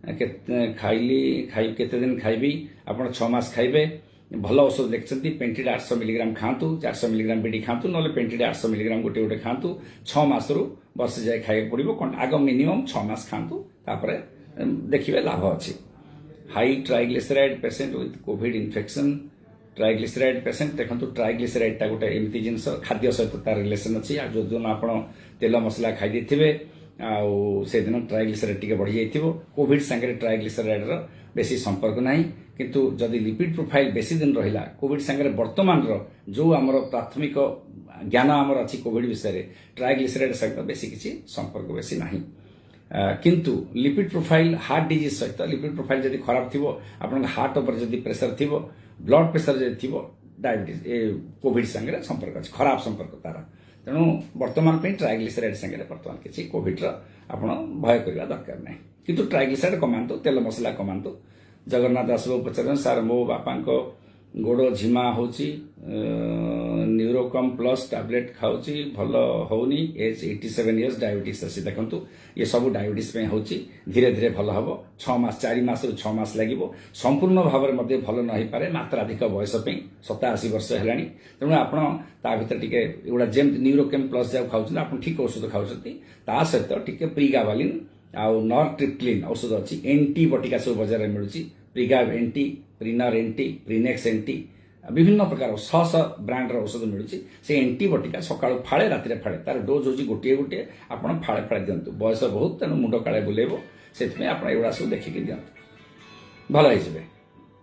केते दिन खाइबी आपण 6 मास खाइबे भल औषध लिखिं पेंटिड 800 मिलीग्राम खातु 400 मिलीग्राम बीडी खातु ना पेंटिड 800 मिलीग्राम गोटे गोटे खातु 6 मास रु वर्ष जाए खाइबा पड़ो आग मिनिमम 6 मास खातु तापर देखिए लाभ अच्छी high triglyceride patient with Covid infection triglyceride patient देखो ट्राइग्लिसराइडटा गोटे एमती जिनस खाद्य सहित तार रिलेसन अच्छी जो दिन आप तेल मसला खाई थे से दिन ट्राइग्लिसराइड टी बढ़ी जाइए कोविड सांगे ट्राइग्लिसराइड बेसी संपर्क ना किंतु जदि लिपिड प्रोफाइल बेसी दिन रहा कोविड सांगे वर्तमान जो आमर प्राथमिक ज्ञान आमर अच्छी कोविड विषय ट्राइग्लिसराइड सहित बेसी किसी संपर्क बेसी ना किंतु लिपिड प्रोफाइल हार्ट डिजीज सहित लिपिड प्रोफाइल जदि खराब थी आप हार्ट उपर जदि प्रेशर थी ब्लड प्रेशर जदि थी डायबिटीज कोविड सांगे संपर्क अच्छी खराब संपर्क तार तेणु वर्तमान ट्राइग्लिसराइड सांगे बर्तमान किसी कोविड आप भय करवा दरकार ना किंतु ट्राइग्लिसराइड कमातु तेल मसला कमातु जगन्नाथ दास बाबू पचार सार मो बापा गोड़ झिमा हो न्यूरोकम प्लस टैबलेट खाऊँ भल होनी एज 87 इयर्स डायबिटीज अच्छी देखो ये सब डायबिटीज हो धीरे धीरे भल हम 6 मास 4 मास रु 6 मास लगे संपूर्ण भाव में भल न हो पारे मात्राधिक बयस 87 वर्ष है तेणु आप भर टे एगुड़ा जमी न्यूरोकेम प्लस जब खाऊँ आप ठीक औषध खाऊँ ता सहित टी प्रीगावालिन आउ नॉरट्रिप्टिलिन औषध अच्छी एंटी बटिका सब बजार में मिलूँ प्रीगाव एंटी प्रीनर एंटी प्रीनेक्स एंटी विभिन्न प्रकार शह ब्रांडर औषध मिलूँ से एंटी बटिका सका फाड़े राति फाड़े तार डोज हूँ गोटे गोटे आप फाड़े फाड़े दिंतु बयस बहुत तेणु मुंड काले बुलेब से आप एगुड़ा सब देखिकी दिंतु भल हो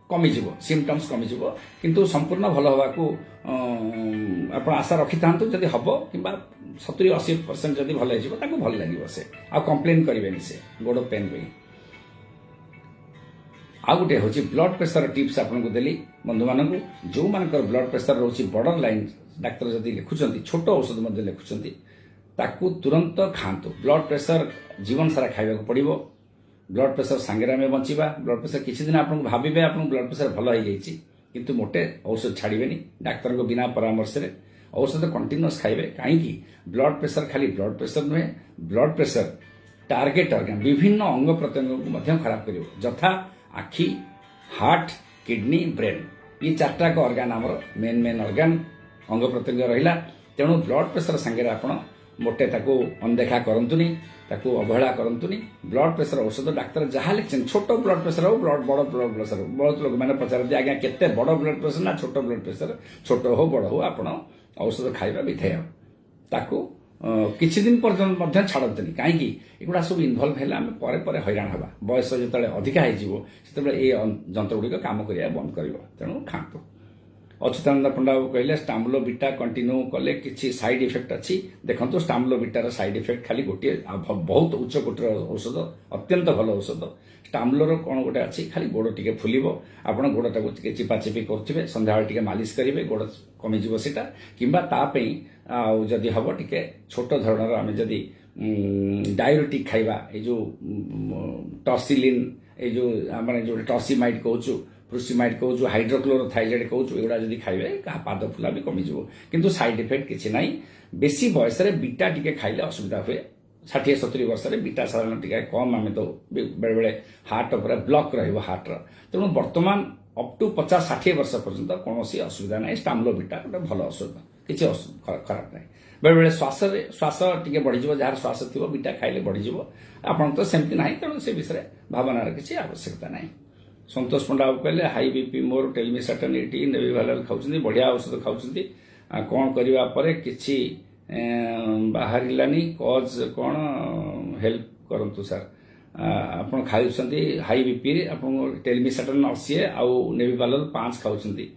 कमिज सिम्पटम्स कमिज किंतु संपूर्ण भल हवा आप आशा रखि था जदि हम कि 70-80% जदि भल हो भल लगे से आ कंप्लेन करें से गोड़ पेन पे आ गोटे हूँ ब्लड प्रेशर टिप्स आपको देली बंधु मान जो मानकर ब्लड प्रेशर रोचे बॉर्डर लाइन डाक्तर जदि लिखुंट छोट औषध लिखुंट तुरंत खातु ब्लड प्रेशर जीवन सारा खाइबा पड़ो ब्लड प्रेशर सांगे आम बचा ब्लड प्रेशर किसी दिन आप भावे आप ब्लड प्रेशर भल हो जाइए किंतु मोटे औषध छाड़े डाक्तर को बिना परामर्श में औषध कंटिन्यूअस खाइबे कहीं ब्लड प्रेशर खाली ब्लड प्रेशर नुहे ब्लड प्रेशर टार्गेट ऑर्गन विभिन्न अंग प्रत्यंग को खराब कर जथा आखि हार्ट किडनी ब्रेन ये 4टा ऑर्गन आमर मेन ऑर्गन अंग प्रत्यंग रहा तेणु ब्लड प्रेशर सांगे आप मोटे ताको अनदेखा करतुनी अवहेला करतुनी ब्लड प्रेशर औषध डाक्तर जहाँ लिखिं छोट ब्लड प्रेशर हो बड़ ब्लड प्रेशर हो बहुत लोक मैंने पचारती आज्ञा केते बड़ ब्लड प्रेशर ना छोट ब्लड प्रेशर छोट हो बड़ हो आप औषध खाଇବା विधेय ताको किछि दिन पर्यंत छाड़तनी कहीं एगुड़ा सब इनवल्व है आम पर हैरान हवा बयस जो अधिका हो जंत्र गुड़िक काम करिया बंद कर तेणु खातु अच्युतानंद पंडा बाबू कहले स्टाम्बुलो बीटा कंटिन्यू कले किछि साइड इफेक्ट अच्छी देखो स्टाम्बुलो बीटार साइड इफेक्ट खाली गोटे बहुत उच्च कोटर औषध अत्यंत भल औषध स्टाम्बुलोर कौन गोटे अच्छी खाली गोड़ टिके फुलिबो आपण गोड़टाको टिके चिपाचिपी करुथिबे संध्या टिके मालिश करिवे गोड़ कमिजिबो सेटा किंबा तापई जदि हबो टिके छोट धरणर आमे जदि डायरेटिक खाइबा ए जो टॉसिलिन ए जो आमे जो टॉसिमाइड कहउछु फ्रुसिमाइड कहउछु हाइड्रोक्लोरोथाइलेट कहउछु एगुडा जदि खाइबे का पाद फुला भी कमिजिबो किंतु साइड इफेक्ट किछि नाही बेसी बयस रे बीटा टिके खाइले असुविधा हुए 60-70 वर्ष रे बीटा साधारण टिके कम आमे तो बेले बेले हार्ट ऊपर ब्लॉक रहइबो हार्ट रो तेणु वर्तमान अप टू 50-60 वर्ष पर्यंत कौनसी असुविधा नहीं स्टाम्बुलो बीटा गोटे भल औषध किसी खराब नहीं बेले बेले श्वास टिके बढ़ीज जार श्वास थी बीटा खाइले बढ़ीज आपन तो सेमती ना तेणु से विषय भावनार किसी आवश्यकता नहीं संतोष पंडा बाबू कहले हाई बीपी मोर टेलमिसाटन एटी नेविभालाल खाउछन्ती बढ़िया औषध खाउछन्ती कौन करबा परे किछि बाहरिलानी कज कौन हेल्प करंतु सर आपण खाउछन्ती हाई बीपी आपण टेलमिसाटन 80 आउ नेविभालाल 5 खाउछन्ती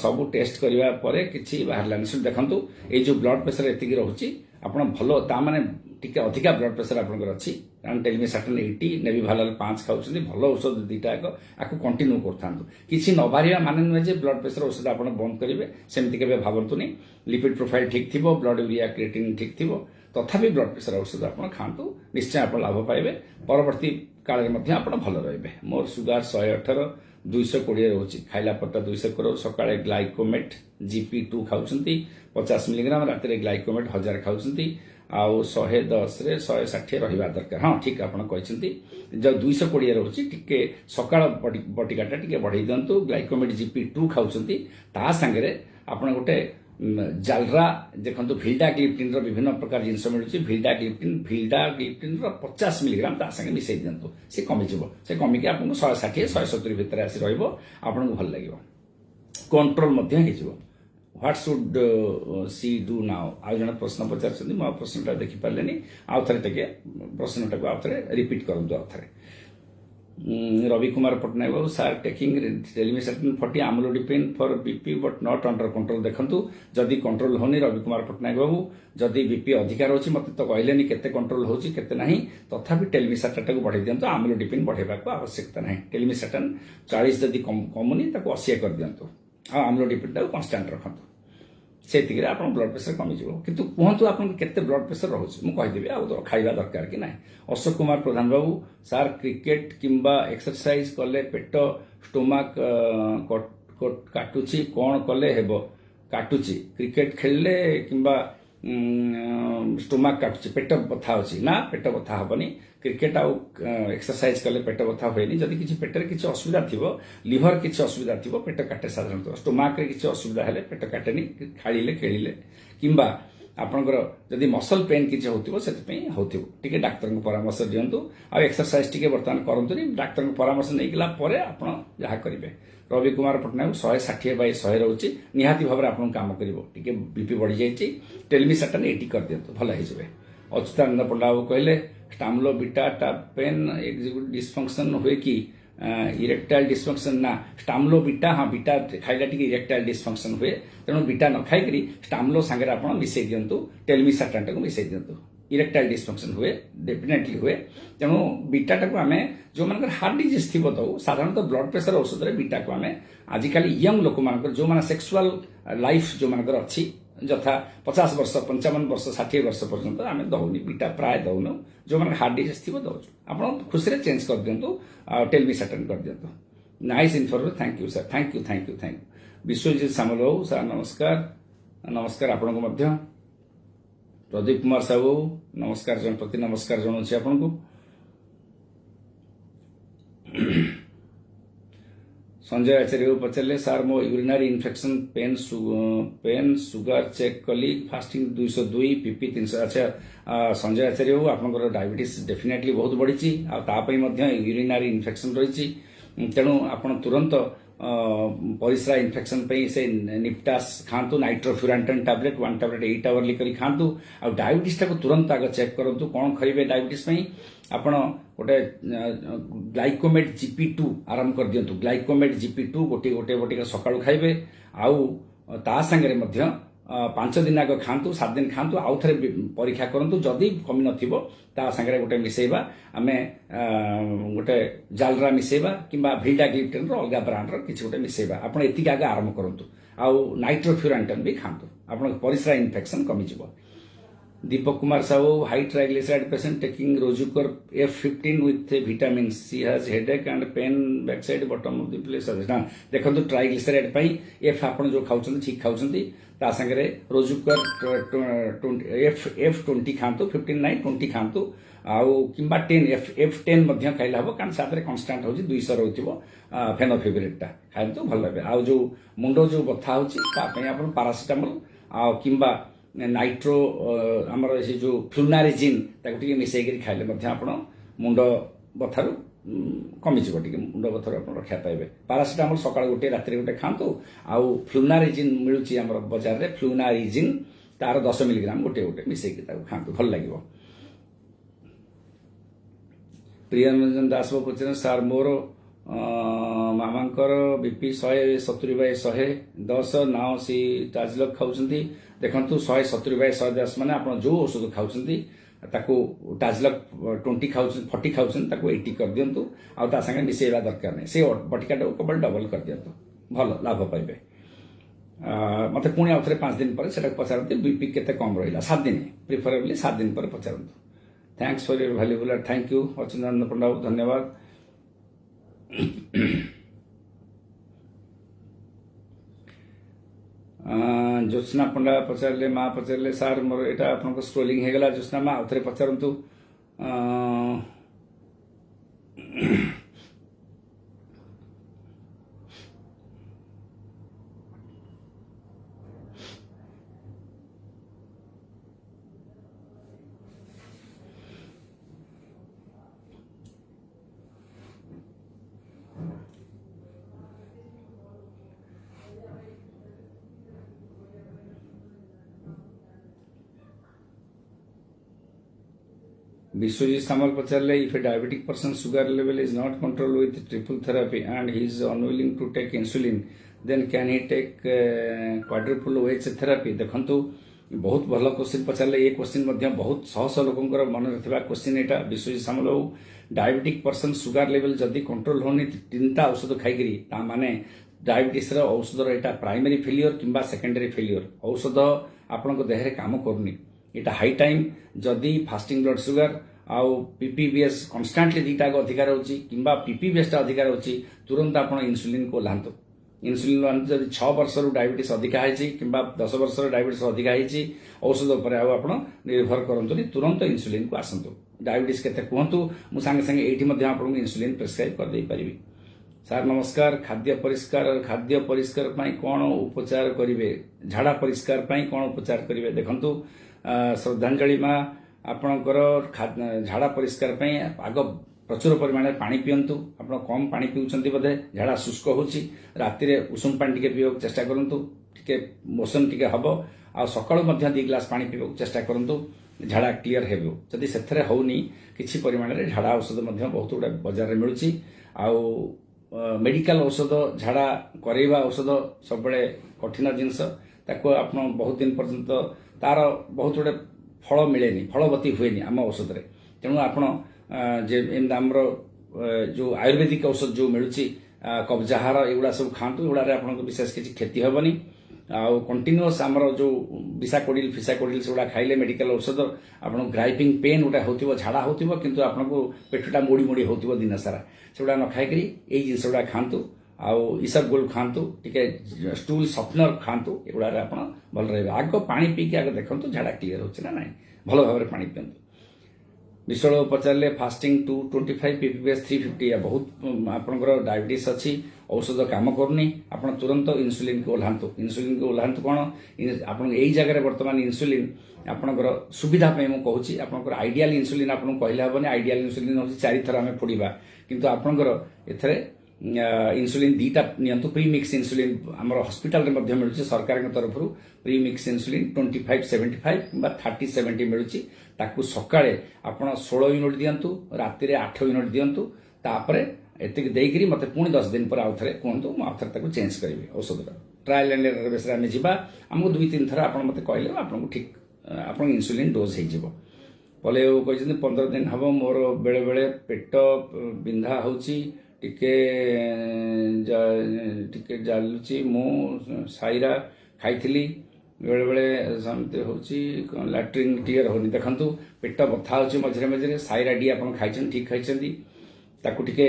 सबू टेस्ट करबा परे किछि बाहरिलानी सो देखंतु ए जो ब्लड प्रेशर एतिकी रहउची आपण भलो ता माने टिके अधिका ब्लड प्रेशर आपनकर अछि कारण टेलमिसाटन 80 नेविभालाल 5 खाउछन्ती भलो औषध दीटा आको कंटिन्यू करथांतु किछि न बारिया माने न जे ब्लड प्रेशर औषध आपण बंद करिवे सेमति केबे भाबंतुनी लिपिड प्रोफाइल ठीक थिबो ब्लड यूरिया क्रिएटिनिन ठीक थिबो तथापि ब्लड प्रेशर औषध आपण खांतु निश्चय आपण लाभ पाइबे परवर्ती काल मध्ये आपण भलो रहबे मोर सुगार 118 220 रहउची खाइला पट्टा 200 करो सकाळे ग्लाइकोमेट GP2 खाउछन्ती 50 मिलीग्राम राति रे ग्लाइकोमेट 1000 खाउछन्ती आउ 110 रे 160 रहिबा दरकार हां ठीक आपण कहछन्ती जब 220 रहउची टिके सकाळ बटिकाटा टिके बढ़ाई दंतु ग्लाइकोमेट GP2 खाउछन्ती ता संगे आपण गोटे जालरा देखो भिल्डाग्लिप्टिन विभिन्न प्रकार जिनस मिलूँ भिल्डाग्लिप्टिन 50 मिलीग्राम ता संगे मिसई दिंतु से कमिज से कमिकी आपको 160-170 भितर आसी आपको भल लगे control what should see do now आज जन प्रश्न पचार मो प्रश्नटा देखिपारे आउ थे प्रश्नटा को आउ थे रिपीट करूँ आउ थे Ravi Kumar Pattnaik babu sir taking telmisartan 40 amlodipine for BP but not under control देखंतु जदि कंट्रोल होनी रवि कुमार पट्टनायक बाबू जदि बीपी अधिकार होची मते तो कहलेनी केते कंट्रोल होची केते नाही तथापि टेलमिसाटन को बढ़ाई दियंतु आम्लोडिपिन बढ़ेबा को आवश्यकता नाही टेलमिसाटन 40 जदि कमुनी ताको 80 कर दियंतु आ आम्लोडिपिन ता कांस्टेंट रखंतु सेतिके आपन ब्लड प्रेशर कमी जिवो किंतु कहंतु आपन केते ब्लड प्रेशर रहउची मु कहि देबे आ तो खाइबा दरकार कि नाही अशोक कुमार प्रधान बाबू सार क्रिकेट किंबा एक्सरसाइज कले पेट स्टोमाक काटुची कोन कले हेबो काटुची क्रिकेट खेलले किंबा स्टोमाक काटुची पेट बथा होची ना पेट बथा हबनी क्रिकेट आउ एक्सरसाइज कले पेट बथा होएनी जदि किछि पेटर किछि असुविधा थिबो लिवर किछि असुविधा थिबो पेट काटे साधारणतः स्टोमाक रे किछि असुविधा हेले पेट काटेनी खाइले खेलिले किंबा आपनकर जदि मसल पेन किछि होतिबो सेति होतिबो टिके डाक्टर को परामर्श दियंतु आ एक्सरसाइज टिके वर्तमान करंतुनी डाक्टर को परामर्श नैकिला परे आपण जहा करिवे रवि कुमार पट्टनायक 160/100 रहउची निहाती भाबरे आपण काम करिवो टिके बीपी बढ़ी जाईची टेलमिसाटन 80 कर दियंतु भल हे जबे अच्युतानंद पंडा बाबू कहले स्टाम्बुलो बीटा टापेन एग्जीक्यूटिव डिसफंक्शन हुए कि इरेक्टाइल डिसफंक्शन ना स्टाम्बुलो बीटा हाँ बीटा खाइला टिके इरेक्टाइल डिसफंक्शन हुए तेणु बीटा न खाई स्टाम्बुलो सांगे आपण मिसई दियंतु टेलमिसाटन टाको मिसई दियंतु इरेक्टाइल डिसफंक्शन हुए डेफिनेटली हुए तेणु बीटा टाको आमे जो मानकर हार्ट डिजीज थिबो तो साधारणतः ब्लड प्रेशर औषध रे बीटा को आमे आजिकाली यंग लोक मानकर जो माने सेक्सुअल लाइफ जो मानकर अछि जथा 50 वर्ष 55 वर्ष 60 वर्ष पर्यंत आमे दौनी बीटा प्राय दौनु जो माने हार्ट डिजीज थिबो दौछु आपण खुशी रे चेंज कर दियंतु टेलमिसाटन कर दियंतु nice information thank you sir thank you Biswajit Samal Babu sir नमस्कार आपण को मध्य प्रदीप कुमार साहू नमस्कार प्रति नमस्कार जनाऊँ आपको संजय आचार्य पचारे सार मो यूरिनारी इन्फेक्शन पेन सुगर चेक कली फास्टिंग 202 पीपी 300 अच्छा संजय आचार्य आपंकर डायबिटीज डेफिनेटली बहुत बढ़ी यूरिनारी इन्फेक्शन रही तेणु आपण तुरंत परिस्रा इन्फेक्शन से निप्टास खातु नाइट्रोफ्यूरांटन टैबलेट 1 टैबलेट 8 आवर्ली करी खातु आ डायबिटीज टाको तुरंत आगे चेक करंतु कौन खाइबे डायबिटीज आपण गोटे ग्लाइकोमेट GP2 आरंभ कर दियंतु ग्लाइकोमेट GP2 गोटे गोटे बटिका सकाळु खाइबे आउ ता संगे मध्य 5 दिन आगे खातु 7 दिन खातु आउ थे परीक्षा करंतु जदि कमी नथिबो ता संगे गोटे मिसेबा आमे गोटे जालरा मिसेबा किंबा भिल्डा ग्लिप्टन रो अलगा ब्रांड रो किछि गोटे मिसेबा आपण एतिक आगे आरंभ करंतु आउ नाइट्रोफ्यूरांटन भी खातु आपण परिस्रा इन्फेक्शन कमी जिवो। Deepak Kumar Sahu high triglyceride patient taking रोजुकर F15 with vitamin C has headache and pain back side bottom of the place देखो ट्राइग्लिसराइड पई एफ आपण जो खाउछन ठीक खाउछन ता संगे रोजुकर F20 खांतु 15 नहीं 20 खांतु आउ किंबा 10 F10 मध्य खाइला हबो कारण साथरे कांस्टेंट होची 200 रहउथिबो फेनोफिब्रिलेट खाइतो भल लागे आउ जो मुंडो जो बथा होची ता पई आपण पैरासिटामोल आ किंबा नाइट्रो आमर से जो फ्लुनारिजिन ताको टिके मिसेई करी खाइले मध्य आपण मुंड बथारु कमी जिवो टिके मुंड बथारु आपण रक्षा पाइबे। पैरासिटामोल सकाळ गोटे रात्री गोटे खांतु आउ फ्लुनारिजिन मिलुची आमर बाजार रे फ्लुनारिजिन तार 10 मिलीग्राम गोटे गोटे मिसेई करी ताको खांतु भल लागिवो। प्रियरंजन दास पचार सार मोर मामांकर बीपी 170/110 नाउ सी टाजलक खाउछंती देखंतु 170/110 माने आपण जो औषध खाउछंती ताको टाजलक 20 खाउछन 40 खाउछन ताको 80 कर दियंतु आ ता संगे मिसेइबा दरकार नै से बटिका केवल डबल कर दियंतु भल लाभ पाइबे। मते पुणी आउथरे 5 दिन पर सेटा पचारंती बीपी केते कम रहिला 7 दिन प्रिफरेबली 7 दिन पर पचारंतु। Thanks for your valuable thank you Achyutananda Panda धन्यवाद। ज्योत्सना पंडा पचारे माँ पचारे सार मोर एटा आपन स्क्रोलिंग हेगला ज्योत्सना माँ आउथरे पचारंतु। विश्वजीत सामल पचारे if a diabetic person sugar level is not control with triple therapy and he is unwilling to take insulin then can he take quadruple OH therapy. देखंतु बहुत भल क्वेश्चन पचारे ये क्वेश्चन बहुत शह लोकंकर मन रखा क्वेश्चन एटा विश्वजीत सामल बाबू डायबिटिक पर्सन सुगर लेवल जदि control होनी 3टा औषध खाइकरी ता माने डायबिटीज औषधर एटा प्राइमरी फेलियर किंबा सेकेंडरी फेलियर औषध आपण देह काम करूनी एटा हाई टाइम जदि फास्टिंग ब्लड सुगर आउ PPBS कन्स्टांटली दीटा अधिकार होची किंबा PPBS टा अधिकार होची तुरंत आपण इंसुलिन को लांतो इंसुलिन लांतो जदि 6 वर्ष रु डायबिटीज अधिका हैची किंबा 10 वर्ष रु डायबिटीज अधिका हैची औषध ऊपर आपण निर्भर करंतुनी तुरंत इंसुलिन को आसंतु डायबिटीज केते कहंतु मु संगे संगे एठी मध्ये आपण इंसुलिन प्रेस्क्राइब कर दे परिबी। सर नमस्कार खाद्य परिष्कार पई कोन उपचार करिवे झाड़ा परिष्कार पई कोन उपचार करिवे देखंतु श्रद्धांजलि माँ आपणकर झाड़ा परिष्कार आग प्रचुर परिमाण पानी पियंतु आपण कम पानी पिउछंती बोधे झाड़ा शुष्क होची राति रे उषुम पानी टिके पियो चेष्टा करंतु टिके मोशन टिके हबो आ सकाळु मध्ये 2 ग्लास पानी पियो चेष्टा करंतु झाड़ा क्लियर हेबो जदि सेथरे होउनी किछि परिमाण रे झाड़ा औषध मध्ये बहुत गुडा बाजार रे मिलुची आ मेडिकल औषध झाड़ा करेवा औषध सब बळे कठिन जिंस ताको आपण बहुत दिन पर्यंत तार बहुत गुडे फल मिलेनी फलवती हुएनी आम औषध रे तेणु आपण जे आमर जो आयुर्वेदिक औषध जो मिलुची कब्जाहार एगुड़ा सब खातु एगुड़ा आपन विशेष किसी क्षति हेबनी आउ कंटिन्यूअस आमर जो बिसाकोडिल फिसाकोडिल सेगुड़ा खाइले मेडिकल औषध आपन ग्राइपिंग पेन गोटा होतिबो झाड़ा होतिबो किंतु आपनको पेटटा मोड़ी मोड़ी होतिबो दिन सारा सेगुड़ा न खाइ करी एई जिंसगुड़ा खातु आउ इसबगोल खातु टिके स्टूल सफनर खातु एगुड़ा आपन भल रहबे आग पानी पी के आग देखंतु झाड़ा क्लियर होछि ना नाही भलो भाबरे पानी पियंतु। विश्वाल पचारे फास्टिंग 225 पीपीएस 350 या बहुत आपंकर डायबिटीज अच्छी औषध काम करनी आप तुरंत इन्सुलिन को ओह्लांतु कौन आप जगह बर्तमान इन्सुलिन आपंकर सुविधा मुझे आपंकर आइडियल इन्सुलिन आपको कहले हेनी आइडियल इन्सुलिन हूँ 4 थर आम फोड़ा किंतु आपंकर एथरे इन्सुलिन दीटा नियंतु प्रीमिक्स इन्सुलिन आम हस्पिटाल मिलूँ सरकार तरफ प्रीमिक्स इन्सुलिन 2575 कि 3070 मिलूँ ताकू सकाळे आपण 16 यूनिट दियंतु राति रे 8 यूनिट दियंतु तापरे एतिक देइकरी मते पुणी 10 दिन पर आउ थरे कोहंतु म आउ थरे ताकू चेंज करबी औषध ट्रायल एंड एरर बेस रे आमे जिबा हमको 2-3 थर आपण मते कहले आपण ठीक आपण इंसुलिन डोज हे जिवो बोले कहछन 15 दिन हबो मोर बेले बेले पेट बिंधा होउची टिके जालुची मु साइरा खाइथिली बेले बेले समते होची लैट्रिन क्लियर होनी देखंतु पेट बथा होची मझरे मझरे साइरा डी आपण खाइछन ठीक खाइछन ताकू टिके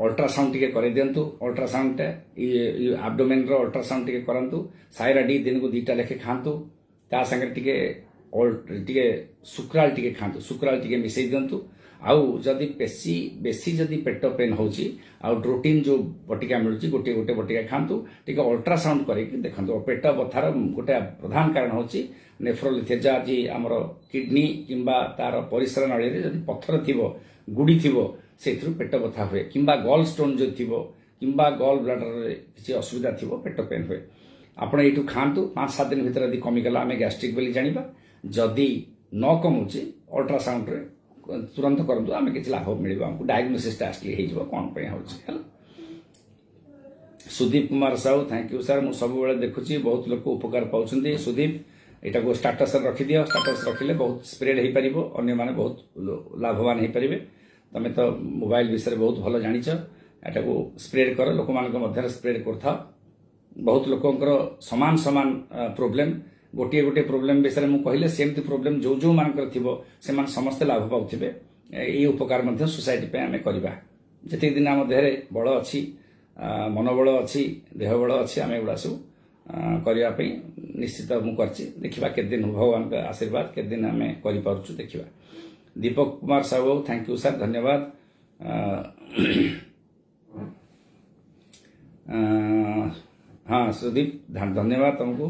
अल्ट्रासाउंड टिके करे दियंतु अल्ट्रासाउंड ये एब्डोमेन रो अल्ट्रासाउंड टिके करंतु साइरा डी दिन को 2टा लेखे खांतु ता संगे टिके सुक्राल टिके खांतु सुक्राल टिके मिसै दियंतु आउ जदि बेसी जदि पेट पेन होची आउ ड्रोटिन जो बटिका मिलुची गोटे गोटे बटिका खांतु टिके अल्ट्रासाउंड करके देखंतु पेट बथार गोटे प्रधान कारण होची नेफ्रोलिथेजा जी हमर किडनी किंबा तार परिसर नळी रे जदि पत्थर थिबो गुडी थिबो सेथरु पेट बथा हुए किंबा गॉल स्टोन जो थिबो किंबा गॉल ब्लैडर रे किछि असुविधा थिबो पेट पेन हुए आपण एटू खांतु 5-7 दिन भीतर यदि कमी गला हमें गैस्ट्रिक बोली जानिबा जदि न कमुची अल्ट्रासाउंड रे तुरंत करंतु आमे किछि लाभ मिलिबो हमकु डायग्नोसिस आसली हे जिवो कोन पे होछि हल Sudip Kumar Sahu thank you sir मु सब बेले देखुची बहुत लोक उपकार पाउछन्ती सुदीप एटा को स्टेटस रखि दियो स्टेटस रखिले बहुत स्प्रेड हे परिबो अन्य माने बहुत लाभवान हे परिबे तमे तो मोबाइल विषय बहुत भलो जानिछ एटा को स्प्रेड कर लोक मान के मध्य स्प्रेड करथा बहुत लोकंकर समान समान प्रॉब्लम गोटे गोटे प्रोब्लेम विषय में कहले सेमती प्रोब्लेम जो जो मानकर थिबो से मान समस्त लाभ पाउथिबे ए उपकार मध्य सोसाइटी पे आमे करबा जति दिन आम देहरे बळ अछि मनोबल अछि देह बळ अछि आमे गुडा सब करिया पे निश्चित मु करछि देखिबा के दिन भगवान का आशीर्वाद के दिन आमे करि पारछु देखिबा Deepak Kumar Sahu thank you sir धन्यवाद हाँ सुदीप धन्यवाद तुमको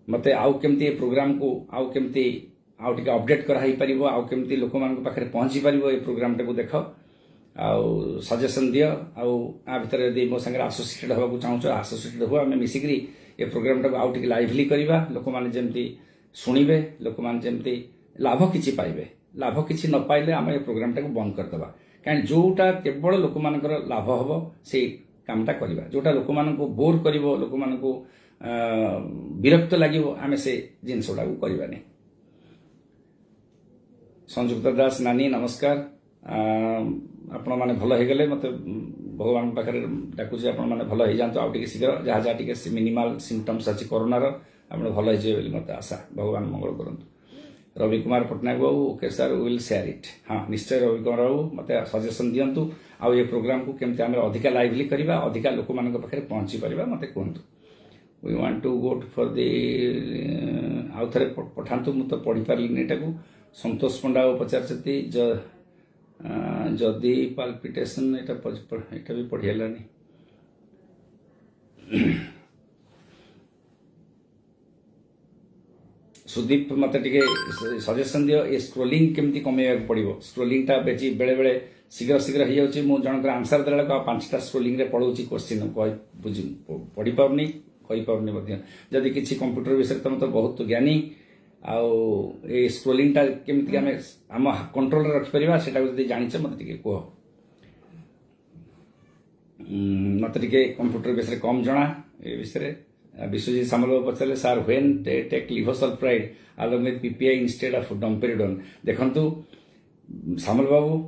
मते आउ केमती प्रोग्राम को आउ केमती आउ टिके अपडेट करा ही परिबो आउ केमती लोक मान पाखरे पहुंची परिबो ए प्रोग्राम टाको देख आउ सजेशन दियो आउ आ भीतर यदि मो संगे एसोसिएटेड होबा को चाहू एसोसिएटेड हो आमे मिसिकरी ए प्रोग्राम टाको आउ टिके लाइवली करिबा लोक मान जेमती सुनिबे लोक मान जेमती लाभ किछि पाइबे लाभ किछि न पाइले आमे ए प्रोग्राम टाको बंद कर दबा काहे जोटा केवल लोक मानकर लाभ हबो से कामटा करिबा जोटा लोक मान को बोर करिवो लोक मान को विरक्त लगे आम से जिनस गुड़ा करवानी संयुक्त दास नानी नमस्कार आपण मैंने भल हो गले मत भगवान पाखे डाकुचे आपण मैंने भल हो जातु आउ टे शीघ्र जहाँ जहाँ टे मिनिमाल सिम्पटम्स अच्छी कोरोनार आप भल हो मत आशा भगवान मंगल करूँ Ravi Kumar Pattnaik babu okay sir will share it हाँ निश्चय रवि कुमार बाबू मत सजेसन दिंतु आउ ये प्रोग्राम को केमती आम अधिका लाइवली करवा अधिका लोक मान पाखे पहुंची पार मत कहतु we want to go for the आउ थे पठातु मु तो पढ़ी पार्ली एटा को संतोष पंडा पचारती जदि पाल्पिटेशन एटा भी पढ़ी हलानी सुदीप मत टिके सजेशन दियो ए स्क्रोलिंग केमती कमेया पड़ो स्क्रोलिंग टा बेची बेले बेले शीघ्र शीघ्र हो जाउची मु जनकर आंसर देला 5टा स्क्रोलिंग रे पढौची क्वेश्चन बुझी पढ़ी पाउनी कहि पाउनी मध्य जदि किछि कंप्यूटर विषय तुम तो बहुत ज्ञानी आउ ए स्क्रोलिंग टा केमती आम कंट्रोल रखि परिबा सेटा जदि जानिछ मते टिके को मते टिके कंप्यूटर विषय कम जणा ए विषय विश्वजीत सामल पचारे sir when take levosulpiride along with PPI instead of domperidone देखंतु सामल बाबू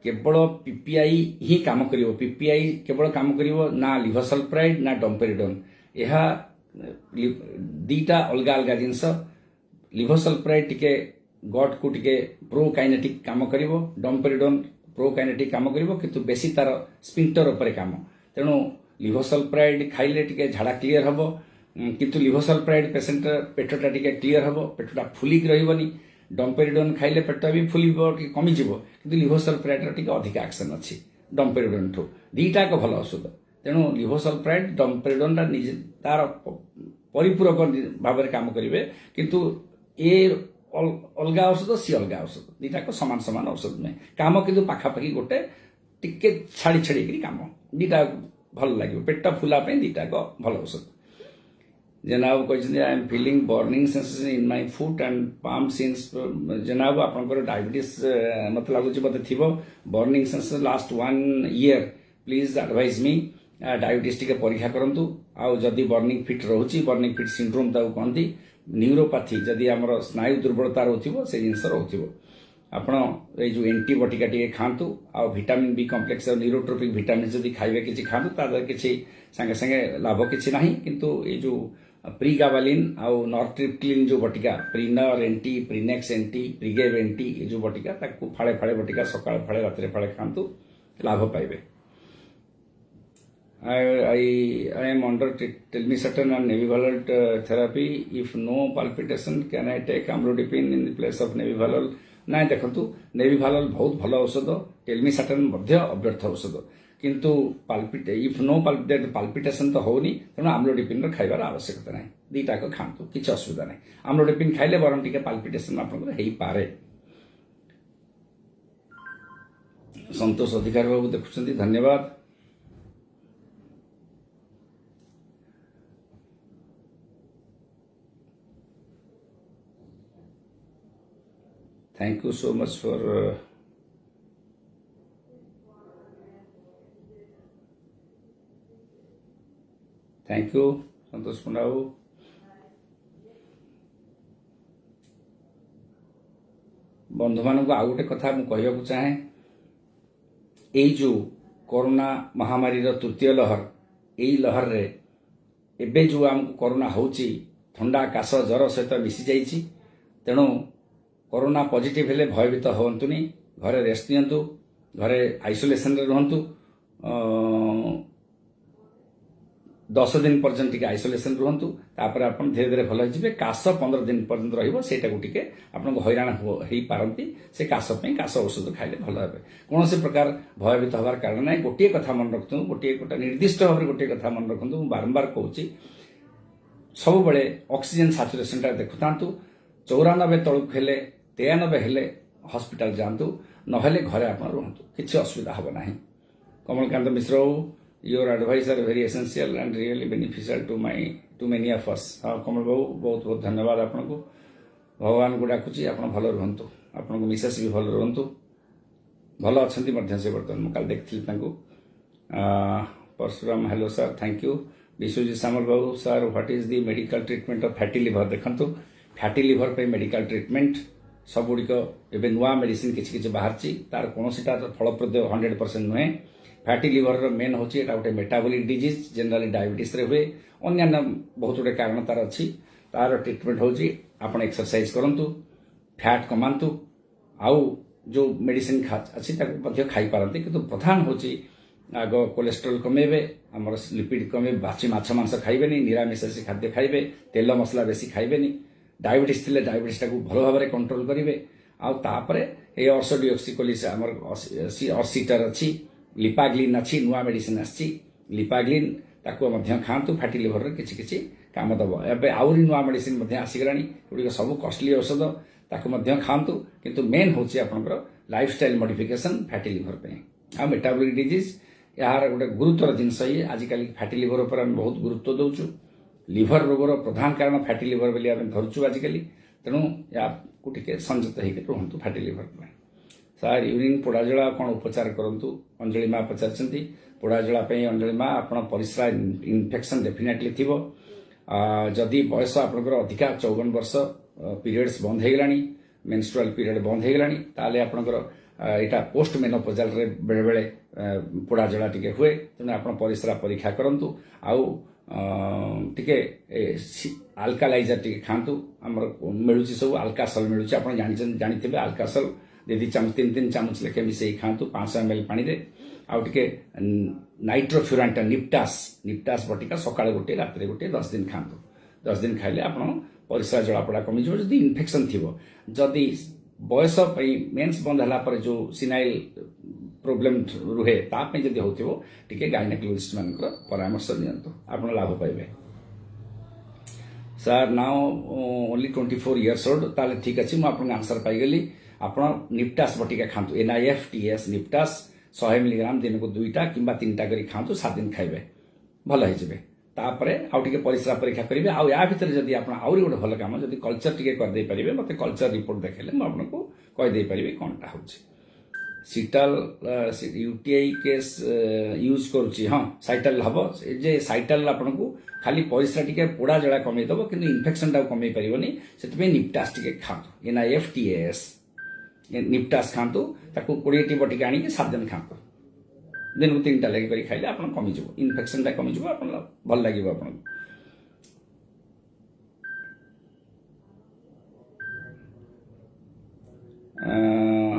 केवल PPI ही काम करिवो PPI केवल काम करिवो ना लिवोसल्फ्राइड ना domperidone यह दीटा अलगा अलगा जिनस लिवोसल्फ्राइड टिके गट को टिके प्रोकाइनेटिक काम करिवो domperidone प्रोकाइनेटिक काम करिवो किंतु बेसी तार स्पिंटर ऊपर काम तेणु लिवोसल्फ्राइड खाइले टिके झाड़ा क्लियर हबो किंतु लिभोसल्फ्राइड पेसेंट पेटटा टिके क्लीयर हम पेटटा फुलिक रही डम्पेरिडोन खाइले पेट भी फुल कमिज कि लिभोसल्फ्राइड टिके अधिक एक्शन अच्छी डम्पेरिडोन ठू दीटाक भल औषध तेणु लिभोसल्फ्राइड डम्पेरिडोन तार परिपूरक भाव में काम करेंगे किंतु ए अलग औषध सी अलग औषध दीटाक सामान सामान औषध नुहे काम किंतु पाखापाखि गोटे टिके छाड़ी छाड़ी काम दीटा भल लगे पेट फुला दीटाक भल औषध जनाब कहते I am feeling burning sensation in my foot and palm since जनाब आपंकर डायबिटीज मत लगुच बोधे थी burning sensation last 1 year please advise me diabetes टिके परीक्षा करंतु आउ जदि बर्निंग फिट रोची बर्निंग फिट सिंड्रोम ताऊ कहती न्यूरोपैथी जदि आमर स्नायु दुर्बलता रोथिबो से जिनस रोथिबो आपण ए जो एंटीबॉटिका टिके खांतु आ विटामिन बी कॉम्प्लेक्स और न्यूरोट्रोपिक विटामिन जदि खाइबे किछि खांतु ता किछि संगे संगे लाभ किछि नाही किंतु ए जो प्रीगाबालिन आउ नॉर्ट्रिप्टिलिन जो बटिका प्रीनर एंटी प्रीनेक्स एंटी प्रीगेब एंटी ये जो बटिका ताकू फाळे फाळे बटिका सकाळ फाळे रात्रे फाळे खांतु लाभ पाइबे I am under telmisartan and nebivolol therapy. If no palpitation, can I take amlodipine in the place of nebivolol? ना देखु नेबिभालल बहुत भल औषध टेलमिसाटन अव्यर्थ औषध किंतु इफ नो पाल्पिटेशन तो होनी तेणु आम्लोडिपिन खाइबार आवश्यकता ना दीटाक खातु किसी असुविधा ना आम्लोडिपिन खाइले बरम टिके पाल्पिटेशन आपंकर पारे संतोष अधिकारी बाबू देखुं धन्यवाद Thank you so much for thank you संतोष पंडा बाबू बंधु मान आउ गोटे कथा मुझे कहवाक चाहे यही जो कोरोना महामारी तृतीय लहर यही लहर रे एबे जो आमको कोरोना होची थंडा काश जर सहित मिसी जाइछि तेणु कोरोना पॉजिटिव हेले भयभीत होंतुनी घरे रेस्ट नियंतु घरे आइसोलेशन रे रहंतु 10 दिन पर्यंत टिके आइसोलेशन रहंतु तापर आपण धीरे धीरे भल होइजिबे काश 15 दिन पर्यंत रहिबो सेटा को टिके आपण को हैरान हेई पारंती से काश पे काश औषध खाइले भल हेबे कोनोसी प्रकार भयभीत होबार कारण नै गोटिए कथा मन रखतु गोटिए कोटा निर्दिष्ट भाबरे गोटिए कथा मन रखंतु बारंबार कहूची सब बेले ऑक्सीजन सैचुरेशन ता देखुतांतु 94 तळुक हेले 93 हेले हॉस्पिटल जातु नहेले घरे आप रुहतु किसी असुविधा हम ना Kamalkant Mishra your advice are very essential and really beneficial to many of us हाँ कमल बाबू बहुत बहुत धन्यवाद आपन को भगवान को डाकुची आप भल रुहतु आपन को मिसेस भी भल रुहतु भल अच्छा से बर्तमान मुझे देखी Parshuram hello sir thank you Biswajit Samal Babu sir what is the medical treatment of fatty liver देखंतु फैटी लिवर पे मेडिकल ट्रीटमेंट सब गुड़िक एवं नुआ मेडिसिन किसी बाहर तार कौन फलप्रद 100% नुहे फैटी लिवर मेन हूँ यहाँ गोटे मेटाबॉलिक डिजीज जनरली डायबिटीज रे हुए अन्य बहुत गुटे कारण तार अच्छी तार ट्रीटमेंट हूँ आप एक्सरसाइज करूँ फैट कमातु आउ जो मेडिसिन अच्छी खाई पारती कि प्रधान हूँ आग कोलेस्ट्रोल कमेबे आमर लिपिड कमे बासी माछ मांस खाइबे निरामिषासी खाद्य खाइबे तेल मसला बेसी खाइबे डायबिटीज थे डायबिटीज भल भाव में कंट्रोल करेंगे आउे ये अर्सोडिऑक्सिकोलिस आमर अर्सिटर अच्छी लिपाग्लिन अच्छी नुआ मेडिसिन आसी लिपाग्लिन ताकू खातु फैटी लिवर किसी किसी काम दब एवं आहरी नुआ मेडिसिन आसीगला गुड़िक सब कॉस्टली औषध ताकू खातु किंतु मेन हूँ आपंकर लाइफस्टाइल मॉडिफिकेशन फैटी लिवर पे आ मेटाबॉलिक डिजीज यार गोटे गुरुतर जिनस ये आजिकल फैटी लिवर पर आम बहुत गुरुत्व दौचु लिवर रोगर प्रधान कारण फैटी लिवर बोली आम धरचु आजिकल तेणु या टे संयत होकर रुहतु फैटी लिवर पर सर यूरिन पोड़ाजला कौन उपचार करूँ अंजलि माँ पचार पोड़ाजला अंजलि माँ आप परिस्रा इन्फेक्शन डेफिनेटली थी जदि बयस आपंकर अधिका 54 वर्ष पीरियड्स बंद हो गला मेन्स्ट्रुअल पीरियड बंद हो गला ताले आपंकर यहाँ पोस्ट मेनोपोजाल बेले बेले पोड़ाजला टिके हुए तेणु आप परिस्रा परीक्षा करूँ आउ टिके आल्कालाइजर टिके खातु आमर मिलूँ सब आल्कासल मिलूँ आप जानी आल्कासल 2 चामच 3 चामच लेखे मिसई खातु 500 ml पानी रे आउटे नाइट्रोफ्यूरांटा निप्टास बटिका सकाळ गोटे रात्रि गोटे 10 दिन खातु 10 दिन खाइले आप परिस्रा जलापड़ा कमिज जदि इन्फेक्शन थी जदि बयस मेन्स बंद है जो सिनाइल प्रोब्लेम रुहे ताप जदि हो गायनेकोलॉजिस्ट मान परामर्श नियंतु आप लाभ पाइबे sir now only 24 years old ताले ठीक अच्छे मुझे आंसर पाईगली आप निप्टास बटिका खातु NIFTS निप्टास 100 मिलीग्राम दिन को 2टा कि 3टा कर खातु 7 दिन खाइबे भल हो तापरे आउ टिके परिस्रा परीक्षा करेंगे आउ या भितर जदि आप आउरी गोटे भल काम जदि कल्चर टिके करदे पारिबे मते कल्चर रिपोर्ट देखेले मैं आपको कहीदे पारिबे कोनटा होछि सीटल यूटीआई केस यूज करुच्ची हाँ साइटल हम जे साइटल आपको खाली परिस्रा टिके पोड़ा जड़ा कमे दब कि इन्फेक्शन टाक कमे पारिबनी से निप्टास टिके खातु NIFTS निप्टास खातु ताकू 20टी बटिका आनिक 7 दिन खातु दिन को 3टा लगे खाइले आप कमिज इन्फेक्शन टा कमिज आप भल लगे आप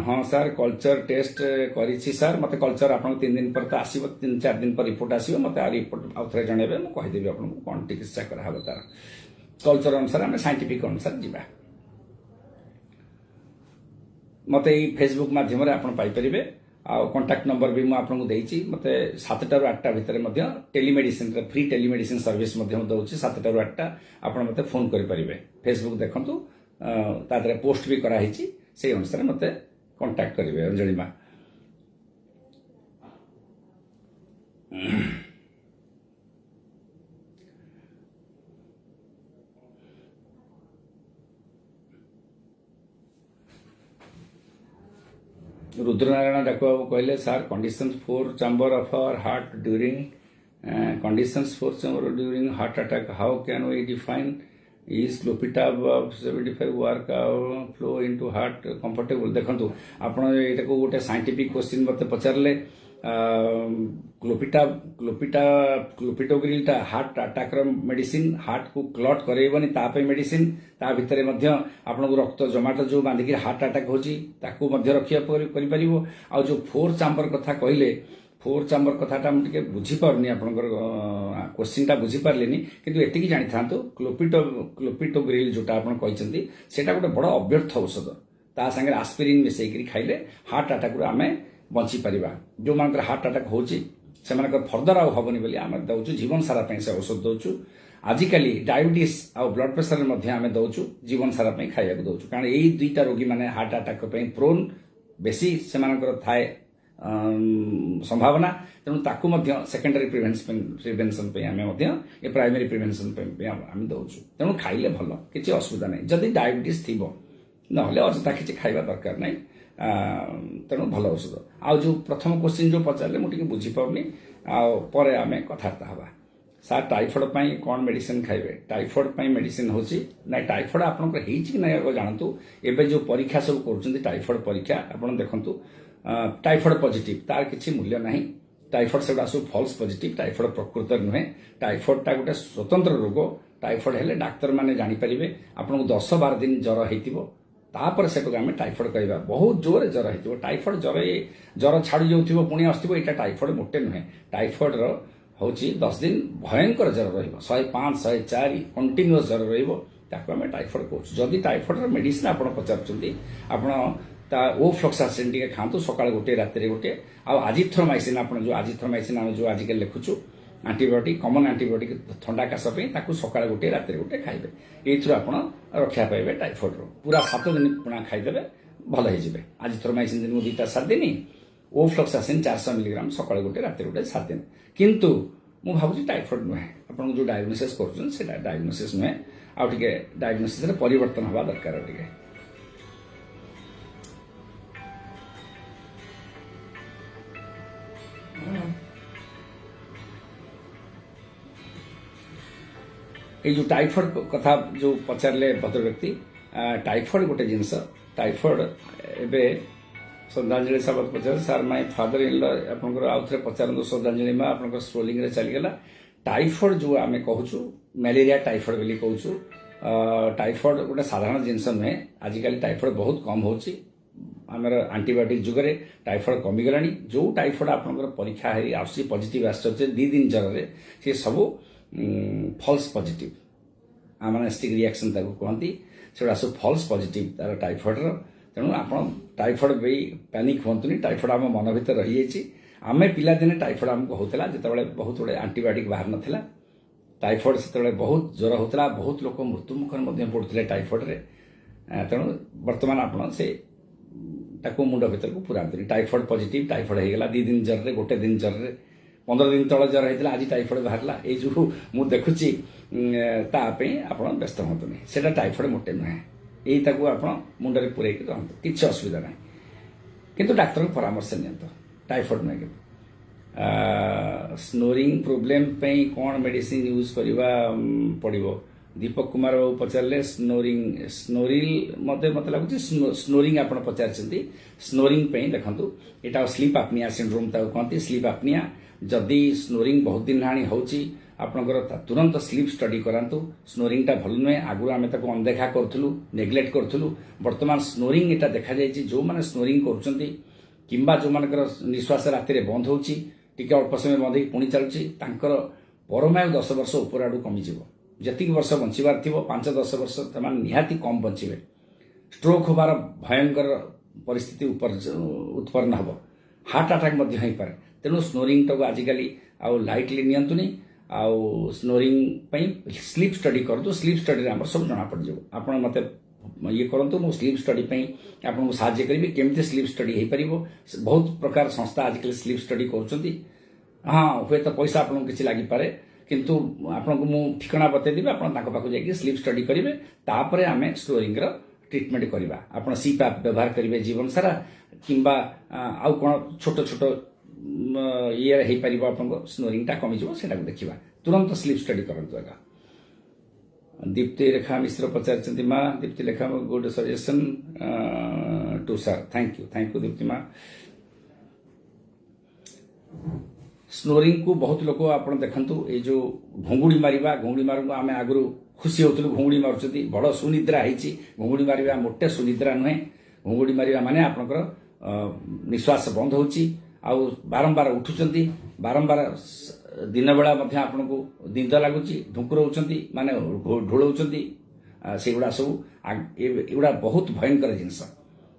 हाँ सर कल्चर टेस्ट करी सर मत कल्चर आप 3 दिन पर तो आसो 3-4 दिन पर रिपोर्ट आसो मत रिपोर्ट आउ थे जनइबे मुझे कहीदेवी आपको कौन चिकित्सा कराब तार कल्चर अनुसार आम साइंटिफिक अनुसार जावा मत फेसबुक मध्यम आप पाइपर आ कांटेक्ट नंबर भी मुझे देती मत 7टा ରୁ 8टा भितर टेलीमेडिसिन फ्री टेलीमेडिसिन सर्विस दूसरी 7टा ରୁ 8टा आप मत फोन करेंगे फेसबुक देखु तादरे पोस्ट भी कराई से अनुसार मत कांटेक्ट करेंगे अंजलि माँ रुद्रनारायण डाकुबाबू कहले sir conditions for chamber of our heart during conditions for chamber during heart attack how can we define is क्लोपिटाब 75 work flow into heart comfortable देखंतु आपण एटा को गोटे साइंटिफिक क्वेश्चन मते पचारले clopidogrel heart attack medicine heart को clot करेबनी तापे मेडिसिन ता भितर मध्य आपन रक्त जमाट जो बांधिकी हार्ट अटैक होची ताकू मध्य रखिया करि परिबो आ जो 4 चैम्बर कथा कहले 4 चैम्बर कथाटा मुझे बुझी पारनी आपनकर क्वेश्चन टा बुझी पारलेनी किंतु एतिकी जानि थांतो क्लोपिटोग्रिल जोटा आपन कहिसंती सेटा गोटे बड़ अव्यर्थ औषध ता संगे एस्पिरिन मिसई करी खाइले हार्ट अटैक रो आमे बंची परिबा जो मानकर हार्ट अटैक होची से फर्दर आउ हबनी बोली आम दौचु जीवन सारा से औषध दौचु आजिकल डायबिटीज आ ब्लड प्रेशर आम दौचु जीवन सारा खाइबा दौचु कारण यही 2टा रोगी मैंने हार्ट अटैक प्रोन बेसी से थाए संभावना तेणु ताकू सेकेंडरी प्रिवेंशन आम प्राइमरी प्रिवेंशन आम दौचु तेणु खाइले भल किसी असुविधा नहीं जदि डायबिटीज थी ना अजथा किसी खाइबा दरकार नहीं तेणु भल औषध आ जो प्रथम क्वेश्चन जो पचारे मुझे बुझीपारनी आए आम कथबार्ता हवा सर टाइफॉइड कौन मेडिसिन खाइबे टाइफॉइड मेडिसिन होची ना टाइफॉइड आपंकर कि ना जानतु एबे जो परीक्षा सब कर टाइफॉइड परीक्षा आप देखु टाइफॉइड पॉजिटिव तार किसी मूल्य ना टाइफॉइड से सब फॉल्स पॉजिटिव टाइफॉइड प्रकृत नुहे टाइफॉइड गोटे स्वतंत्र रोग टाइफॉइड हेले डाक्तर माने जानीपारे आपको 10-12 दिन ज्वर हो तापर से आम टाइफॉइड कहवा बहुत जोर ज्वर हो टाइफॉइड ज्वर छाड़ी जाऊ पुणी आसो यहाँ टाइफॉइड मोटे नुहे टाइफॉइड हूँ 10 दिन भयंकर ज्वर रहा 105-104 कंटिन्यूअस ज्वर रही टाइफॉइड कहूँ जदि टाइफॉइड मेडिसिन आप पचार आप ओफ्लॉक्सासिन टे खातु सकाल गोटे राति गोटे आजिथ्रोमाइसिन आप जो आजिथ्रोमाइसिन आम जो आजिकल लिखुचु आंटीबायोटिक कमन आंटीबायोटिक थंडा काश ताकू सकाल गोटे राति गोटे खाइबे ये आप रक्षा पाइबे टाइफॉइड पूरा 7 दिन पुणा खाइदेवे भल हो आजिथ्रोमाइसिन दिन को 2टा 7 दिन ओफ्लॉक्सासिन 400 मिलीग्राम सकाल गोटे राति गोटे 7 दिन किंतु मु भावुची टाइफॉइड नुहे आप जो डायग्नोसिस कर डायग्नोसिस नुहे आउ टे डायग्नोसिस परिवर्तन हवा दरकार टे ये जो टाइफॉइड कथा जो पचारे भद्र व्यक्ति टाइफॉइड गोटे जिनस टाइफॉइड एवं श्रद्धांजलि साहब पचार sir my father in law आपंकर आउ थे पचारत श्रद्धांजलि माँ आप स्क्रोलिंग चलीगला टाइफॉइड जो आम कहूँ मलेरिया टाइफॉइड बोली कहूँ टाइफॉइड गोटे साधारण जिनस नुहे आजिकल टाइफॉइड बहुत कम हो आमर आंटीबायोटिक जुगरे टाइफॉइड कमिगलानी जो टाइफॉइड आपंकर परीक्षा हेरी आसी पॉजिटिव आसुचे 2 दिन जर से सब फॉल्स पॉजिटिव आमानेस्टिक रिएक्शन ताको कहती सेगुड़ा सब फॉल्स पॉजिटिव तार टाइफॉइड तेणु आप टाइफॉइड भी पैनिक हुंतुनी टाइफॉइड आम मन भर रही जाइए आमे पिला दिने टाइफॉइड आमको होता जिते बहुत गुड़े आंटीबायोटिक बाहर नाला टाइफॉइड से बहुत ज्वर होता बहुत लोग मृत्यु मुखर पड़ते टाइफॉइड रे तेणु बर्तमान आप से मुंड भर को पुरातनी टाइफॉइड पॉजिटिव टाइफॉइड होगा 2 दिन जर रे गोटे दिन जर रे 15 दिन तल जर होता आज टाइफॉइड बाहरला ये जो मुझे देखुची आप व्यस्त हूँ से टाइफॉइड मोटे नुहे यही आप मुंडे पूरे रहतु किसी असुविधा ना किंतु डाक्तर परामर्श नि टाइफॉइड नुहे कि स्नोरिंग प्रोब्लेम कौन मेडिसिन यूज करवा पड़ो दीपक कुमार बाबू पचारे स्नोरिल मत लगुच स्नोरिंग आप पचार स्नोरिंग देखु यहाँ स्लीप आपनिया सिंड्रोम कहते स्लीप आपनिया जदि स्नोरिंग बहुत दिन हाणी होची आपनकर तुरंत स्लीप स्टडी करातु स्नोरिंग टा भल नुहे आगु आम अनदेखा करूँ नेग्लेक्ट करूँ बर्तमान स्नोरिंग यहाँ देखा जाए जो मैंने स्नोरिंग करा जो मान निश्वास राति बंद होची टिके अल्प समय बंद हो पुणी चलुची परमायु 10 वर्ष ऊपर आड़ कमिज जी वर्ष बचार थी 5-10 वर्ष निहाती कम बचे स्ट्रोक होबार भयंकर परिस्थिति उत्पन्न हम हार्ट अटैक हो पारे तेणु स्नोरिंग टाक आजिकल आउ लाइटली नियंतुनी आउ स्नोरिंग स्लीप स्टडी करूँ स्लीप स्टडी आम सब जना पड़ जाए आप मत ये करूँ मु स्लीप स्टडी आपको साहाय्य करी केमती स्लीप स्टडी हो पार बहुत प्रकार संस्था आजिकल स्लीप स्टडी कर हाँ हे तो पैसा आपको किसी लगिपे किंतु आपको मु ठिकाना बतईदेवी आप जाकि स्लीप स्टडी करेंगे तापर आम स्नोरिंग ट्रिटमेंट करवा आप सीपैप व्यवहार करेंगे जीवन सारा किंबा आउ कौन छोट छोट ये हो पार आप स्नोरिंग टा कमिज से देखा तुरंत स्लीप स्टडी करूँ आगा दीप्ति रेखा मिश्र पचार माँ Deepti Rekha good suggestion to sir thank you Deepti माँ स्नोरिंग को बहुत लोग आप देखु ये जो घुंगुड़ी मारिबा घुंगुड़ी मार आम आगु खुशी होलु घुंगुड़ी मारुँच बड़ सुनिद्रा होती घुंगुड़ी मारिबा मोटे सुनिद्रा नुहे घुंगुड़ी मारिबा माने आपनकर निश्वास बंद होची आउ बारंबार उठुंट बारंबार दिन बेला आपको निंद लगुच ढुकुर माने ढोलौंट से गुड़ा सब एगुड़ा बहुत भयंकर जिनस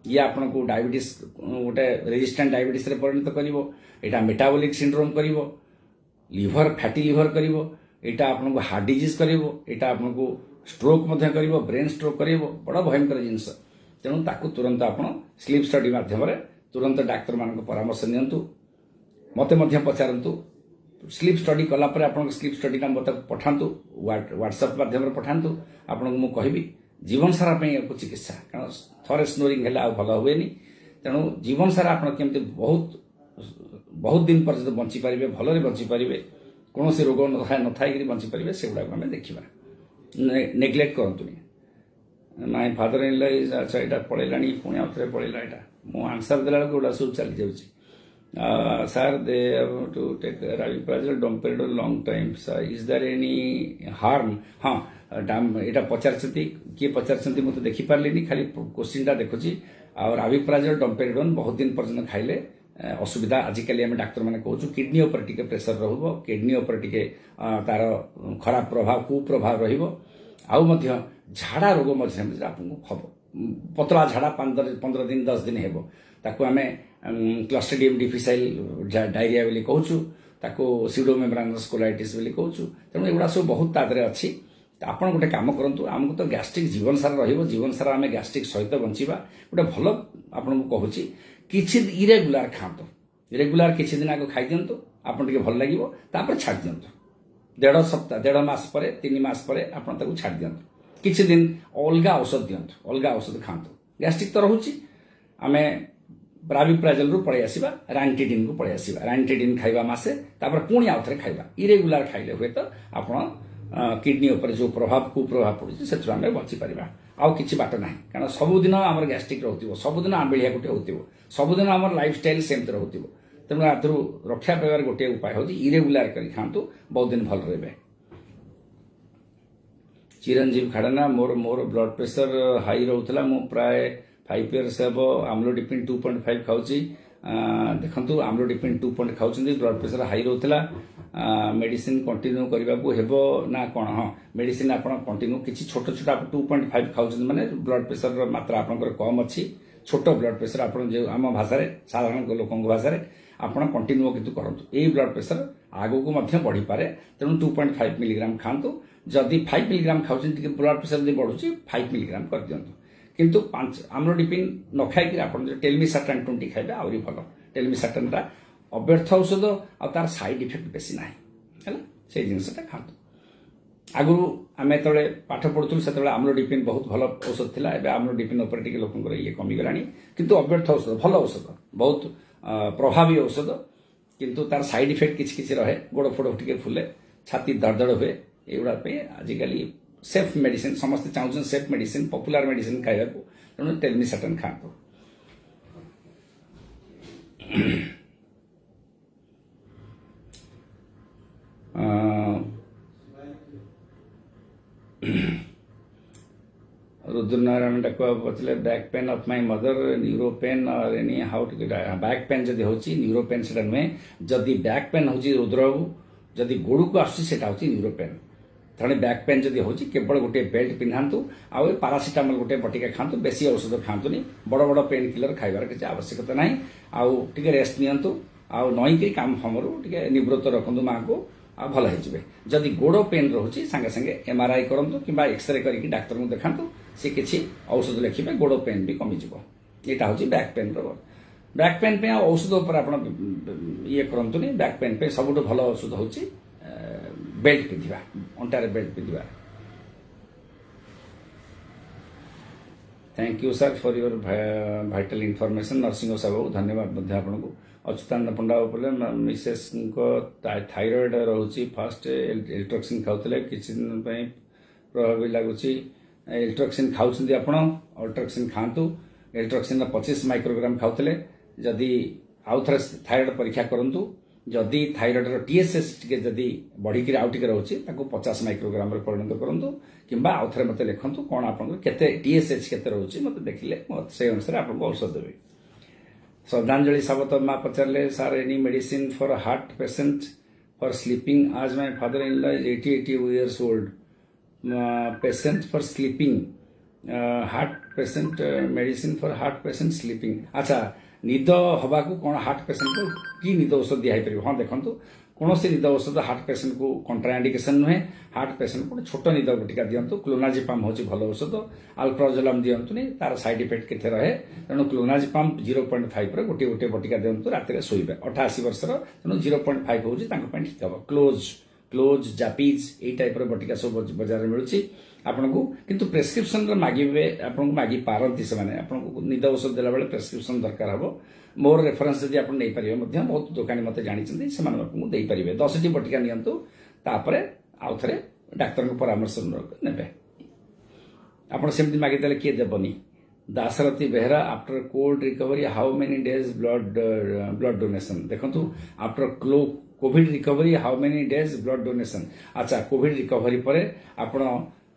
ये आपन को डायबिटीज गोटे रेजिस्टेंट डायबिटीज रे परिणत करिवो एटा मेटाबॉलिक सिंड्रोम करिवो लिवर फैटी लिवर करिवो एटा आपन को हार्ट डिजीज करिवो एटा आपन को स्ट्रोक मध्य करिवो ब्रेन स्ट्रोक करिवो बड़ा भयंकर जिनस तेणु ताकू तुरंत आपन स्लीप स्टडी माध्यम रे तुरंत डाक्तर मान परामर्श नियंतु मते मध्य पचारंतु स्लीप स्टडी कला परे आपन स्लीप स्टडी का मत पठांतु व्हाट्सएप माध्यम रे पठांतु आपन को मु कहबी जीवन सारा चिकित्सा कारण थरे स्नोरिंग है भल हुए तेणु जीवन सारा आप केमती बहुत दिन पर्यटन बंची पारे भलरे बंची पारे कौन से रोग न था बंची पारे से गुड़ाक आम देखा नेग्लेक्ट करूँ माय फादर इन लॉ अच्छा यहाँ पलैला पुणी आउे पलैला यहाँ मु आंसर देला गुड़ा सब चली जाऊँगी सर दे to take rabeprazole domperidone long time sir is there any harm हाँ यहाँ पचार किए पचार मुझे देखिपारे खाली क्वेश्चन टा देखुची और राविप्राजल डोमपेरिडोन बहुत दिन पर्यटन खाइले असुविधा आजिकल आम डाक्तर मैंने कहूँ किडनी उपर टिके प्रेसर रहिबो किडनी उपर टिके तार खराब प्रभाव कुप्रभाव रहिबो आउ झाड़ा रोग मझे आपको हम पतला झाड़ा 15 दिन 10 दिन हेबो ताकू आमे क्लस्ट्रिडियम डिफिसाइल डायरिया बोली कहूँ ताकू सीडोमेम्ब्रानस कोलाइटिस बोली कहूँ तेणु एगुड़ा सब बहुत तादरे अच्छी आप गोटे कम करूँ आमको तो गैस्ट्रिक जीवन सारा जीवन सारा आम गैस्ट्रिक सहित बंचा गोटे भल आपको कहूँ किसी इरेगुलार खातु रेगुलार किसी दिन आगे खाई दिंतु आप भल लगे छाड़ दिंतु 1.5 सप्ताह 1.5 मास पर 3 मास पर आप छाड़ दिंतु किसी दिन अलग औषध दिंतु अलग औषध खातु गैस्ट्रिक तो रोचे आम राविप्राजल रु पलि आसवा रांटिडिन को पलि आसवा रांटिडिन खाइबा मासे तापर पुणी आउ थे खाइबा इरेगुलार खाइले हुए तो आप किडनी उपर जो प्रभाव कुप्रभाव पड़े से आम बची पार आउ कि बाट ना कारण सबुदिन आम गैस्ट्रिक रोक सबुदिन आंबिया गोटे हो सबुदिन आम लाइफ स्टाइल सेमती रोक तेणु आदि रक्षा पाइबार गोटे उपाय हूँ इरेगुलार कर खातु बहुत दिन भल रे चिरंजीव खाड़ना मोर ब्लड प्रेशर हाई रोला मु प्राय 5 years हे आम्लोडिपिन 2.5 खाऊची देखंतु आम्लोडिपिन 2 पॉइंट खाउछन्ती ब्लड प्रेशर हाई रहउतला मेडिसिन कंटिन्यू करबा को हेबो ना कोन हां मेडिसिन आपण कंटिन्यू किछि छोट छोट आप 2.5 खाउछन माने ब्लड प्रेशर रो मात्रा आपनकर कम अछि छोट ब्लड प्रेशर आपण जे आम भाषा रे साधारण लोकंग भाषा रे आपण कंटिन्यू किंतु करंतु ए ब्लड प्रेशर आगो को मध्य बढ़ी पारे तेणु 2.5 मिलीग्राम खांतु जदि 5 मिलीग्राम खाउछन ब्लड प्रेशर जदि बढ़ुची 5 मिलीग्राम कर दियंतु किंतु 5 आम्लोडिपिन न खाई आपण टेलमिसाटान 20 खाइबे आउरी भलो टेलमिसाटान ता अव्यर्थ औषध आ तार साइड इफेक्ट बेसी नाही हैला से जिनसटा खांतु आगु आमे तळे पाठ पढुथु सेतळे आम्लोडिपिन बहुत भलो औषध थिला एबे आम्लोडिपिन ऊपर टिके लोकंकर ये कमी गलानी किंतु अव्यर्थ औषध भलो औषध बहुत प्रभावी औषध किंतु तार साइड इफेक्ट किछि किछि रहे गोड़ फोड़ टिके फुले छाती दर्दड़ हुए एगुड़ा पे आजिकली सेफ मेडिसिन समस्त चाहूँ सेफ मेडिसिन पॉपुलर मेडिसिन खाइबा को तेणु टेलमिसाटन खांतु रुद्रनारायण डाकुआ पचले back pain of my mother neuro pain और any how to back pain जदि होची न्यूरो पेन सेटा नुहे जदि बैक पेन होची रुद्रबाबू जदि गोड़ को आसुची सेटा होची न्यूरो पेन तेणु बैक पेन जदि होची केवल गोटे बेल्ट पिंधातु आउ पारासिटामोल गोटे बटिका खातु बेसी औषध खातुनी बड़ बड़ पेन किलर खाइबार किसी आवश्यकता नाही आउ टिके रेस्ट नियंतु आउ नईकरी काम फमरु टिके निवृत्त रखंतु मां को आ भल हो जदि गोड़ पेन रोचे सांगे सांगे एमआरआई करूँ कि एक्सरे करके डाक्तर को देखातु सी किसी औषध लिखे गोड़ पेन भी कमिज यहाँ हूँ बैक पेन बैक पेन पे औषध उपर आप ये करतुनि बैक पेन पे सबुठ भल औषध हूँ बेल्ट पिंधा अंटार बेल्ट पिंधा thank you sir for your vital information Narsingh Sahu धन्यवाद आपको अच्युतानंद पंडा उपले मिसेस को थायराइड रोचे फास्ट एल्ट्रोक्सिन खाऊले किसी दिन प्रभावी लगुच एल्ट्रोक्सिन खाऊँ आप अल्ट्रोक्सिन खातु एल्ट्रोक्सिन 25 माइक्रोग्राम खाऊले जदि आउ थे थायराइड परीक्षा करूँ जदि थायराइड टीएसएच टे जदि बढ़िक आउ टे रोचे 50 माइक्रोग्राम परिणत करूँ कि आउ थे मत लिखु कौन आप टीएसएच के रोचे मत देखिले से अनुसार आपको औषध देवी श्रद्धांजलि सावत माँ पचारे sir any medicine for heart patient for sleeping आज my father in law is 80 years old patient for sleeping heart patient medicine for heart patient sleeping अच्छा निद हवा को कौन हार्ट पेशेंट को कि निद औषध दिखाई पार हाँ देखो कौन से निद औषध हार्ट पेशेंट को कंट्राइंडिकेशन नुहे हार्ट पेशेंट को छोट निद बटिका दिंतु क्लोनाजिपाम हूँ भल औषध अल्प्राजोलाम दिंतुनि तार साइड इफेक्ट केते रहे तेणु क्लोनाजिपाम 0.5 गोटे गोटे बटिका दिंतु राति शोबे 88 वर्षर तेणु 0.5 हूँ ठीक हम क्लोज जापिज यही टाइप बटिका सब बजार मिलूँ आपको किंतु प्रेस्क्रिप्शन मागिबे आपको मागी पारती से आपको निद औषध देला बेले प्रेस्क्रिप्शन दरकार हम मोर रेफरेन्स जदि आप नहीं पारे बहुत दुकानी मत जानते से पारे 10टी बटिका नियंतु तापर आउ थे डाक्तर परामर्श ने आप सेमती मागिदेले किए देवनी Dasarathi Behera after cold recovery how many days blood donation देखो after covid recovery how many days blood donation अच्छा कोविड रिकवरी पर आप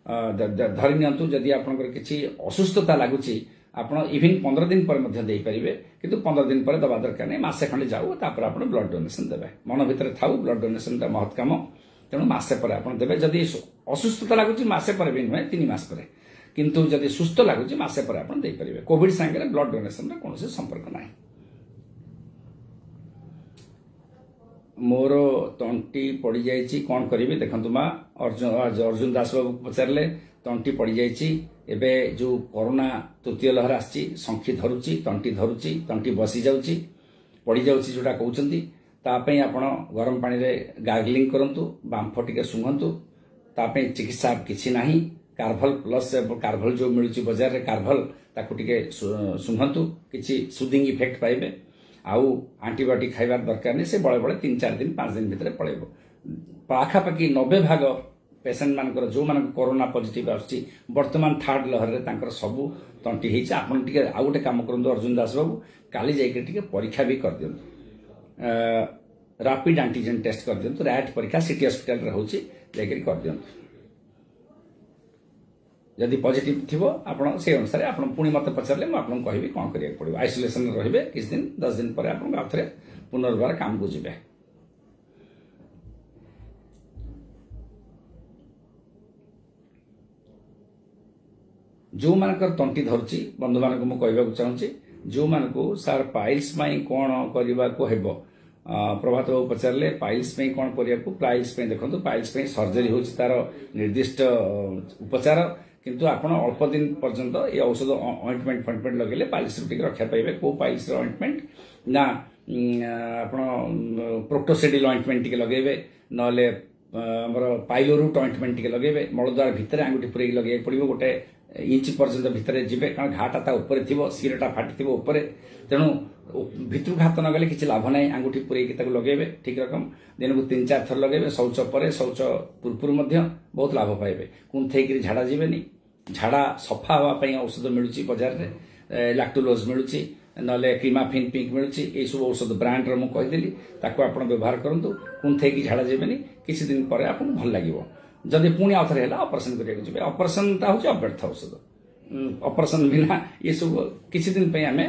धरी नियंतु जदि आपनकर किछि असुस्थता लागुची आपण इवन 15 दिन पर मध्य दे परिबे किंतु 15 दिन पर दबा दरकार नहीं मासे खंडे जाऊ तापर आपण ब्लड डोनेशन देबे मन भितर थाउ ब्लड डोनेशन ता महत काम तेणु मासे पर आपण देबे जदि असुस्थता लागुची मासे पर भी नुहे 3 मास पर किंतु जदि सुस्थ लागुची मासे पर आपण दे परिबे कोविड संगे ब्लड डोनेशन रा कोनोसी संपर्क नाही मोर तंटी पड़ जाइए कौन करी देखु माँ अर्जुन दास बाबू पचारे तंटी पड़ जाइए जो कोरोना तृतीय लहर आसी संखी धरुची तंटी बसी जाऊँगी पड़ जाऊँगी जोटा कहते तापाई आप गरम पानी रे गार्गलिंग करंतु बांफ टिके सुंघंतु तापाई चिकित्सा किसी ना कार्भल प्लस कार्भल जो मिलूँ बजार रे कार्भल ताकू टिके सुंघंतु किसी सुदिंग इफेक्ट पाइबे आउ आंटीबायोटिक खाइबार दरकार नहीं से बड़े बड़े 3-4 दिन 5 दिन भितर पड़ेब पाखापाखि 90 भाग पेसेंट मानकर जो मान कोरोना पॉजिटिव आसी वर्तमान थर्ड लहर रे तांकर सबू तंटी होती आपन टिके आउ गोटे काम करंतु अर्जुन दास बाबू काली जाइके टिके परीक्षा भी कर दियंतु रैपिड एंटीजन टेस्ट कर दियंतु रैट परीक्षा सिटी हॉस्पिटल रे होची जाइके कर दियंतु जदि पॉजिटिव थिबो आपण से अनुसार आपण पुणी मत पचारले मैं आपन कहबी कोन करिया पड़िबो आइसोलेशन रहिबे किछ दिन 10 दिन पर आपण आथरे पुनर्बार काम को जिबे। जो मानकर तंटी धरुची बंधु मानक मु कहबा चाहूची जो मानक सार पाइल्स में कौन करने को हेबो प्रभात बाबू पचारे पाइल्स में कौन करिया को पाइल्स में देखो पाइल्स में सर्जरी होची तार निर्दिष्ट उपचार किंतु आपण अल्प दिन पर्यंत ये औषध ऑइंटमेंट फॉइंटमेंट लगेले पाइल्स टिके रक्षा पाइबे को पाइल्स ऑइंटमेंट ना आपण प्रोक्टोसेडिल ऑइंटमेंट टिके लगेबे नले हमर पाइलोरूट ऑइंटमेंट टिके लगेबे मलद्वार भितर आंगुठी पुरै लगे पड़िबो गोटे इंच पर्यंत भितर जीवे कारण घाटा ता ऊपर थिबो सिरटा फाटी थिबो ऊपर तेणु भितर हाथ न गले किसी लाभ ना आंगुठी पुरैकी लगेबे ठीक रकम दिन को 3-4 थर लगेबे शौच पर शौच पूर्व बहुत लाभ पाइबे कुंथेक झाड़ा जीवेनी झाड़ा सफा हाँवाई औषध मिलूची बाजार में लैक्टोलोज मिलूची नले क्रीमाफिन पिंक मिलूची ये सब औषध ब्रांड मुझे कहीदेली ताको आपण व्यवहार करंतु कुंथेक झाड़ा जीवेनी किसी दिन पर आपको भल लगे जदि पुणी आउथरे है ऑपरेशन करिया ऑपरेशन ता हूँ अव्यर्थ औषध ऑपरेशन बिना ये सब किसी दिन पे आमे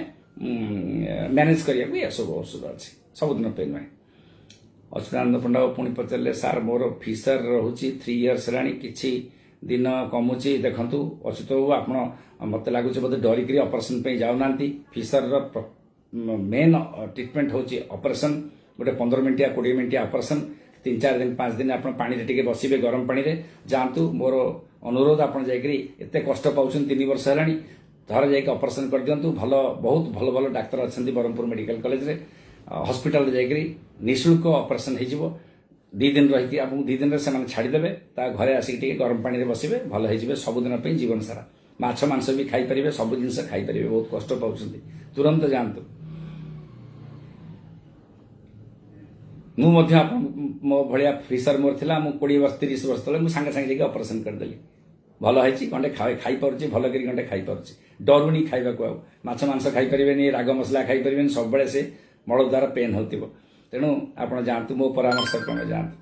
मैनेज करिया ये सब औषध अच्छी सबुदिन पे नुहे। अच्युतानंद पंडा पुणी पचारे सार मोर फिशर रोचे 3 इयर्स है किसी दिन कमुची देखु अच्युत बाबू आप मत लगुच बोधे डरिक ऑपरेशन पे जाऊना फिशर मेन ट्रिटमेंट होची ऑपरेशन गोटे 15 मिनट या 20 मिनट ऑपरेशन 3-4 दिन 5 दिन आप पानी रे बसबे गरम पानी रे जातु मोर अनुरोध आप एत कष्ट पाँच 3 वर्ष है थर जा ऑपरेशन कर दिंतु भल बहुत भल भल डाक्तर अच्छा ब्रह्मपुर मेडिकल कॉलेज रे हॉस्पिटल जाकरी निःशुल्क ऑपरेशन हो 2 दिन रही आपको 2 दिन से छाड़देवे घरे आसिक गरम पानी रे बसबे भल हो सबुदिन जीवन सारा माछ मांस भी खाईपारे सब जिन खाईपारे बहुत कष्ट पाँच तुरंत जातु मु मो भाया फिशर मोर थिला 20 वर्ष 30 वर्ष तले मु सांगे सांगे ऑपरेशन करदेली भल है गंडे खाई पार्टी भल कर गंडे खाई पार्टी डरुनी खाइबा को माछ मांस खाई परिबेनी राग मसला खाई परिबेनी सब बेले से मल द्वारा पेन होतिबो तेणु आपण जानतु मो परामर्श क्रमे जानतु।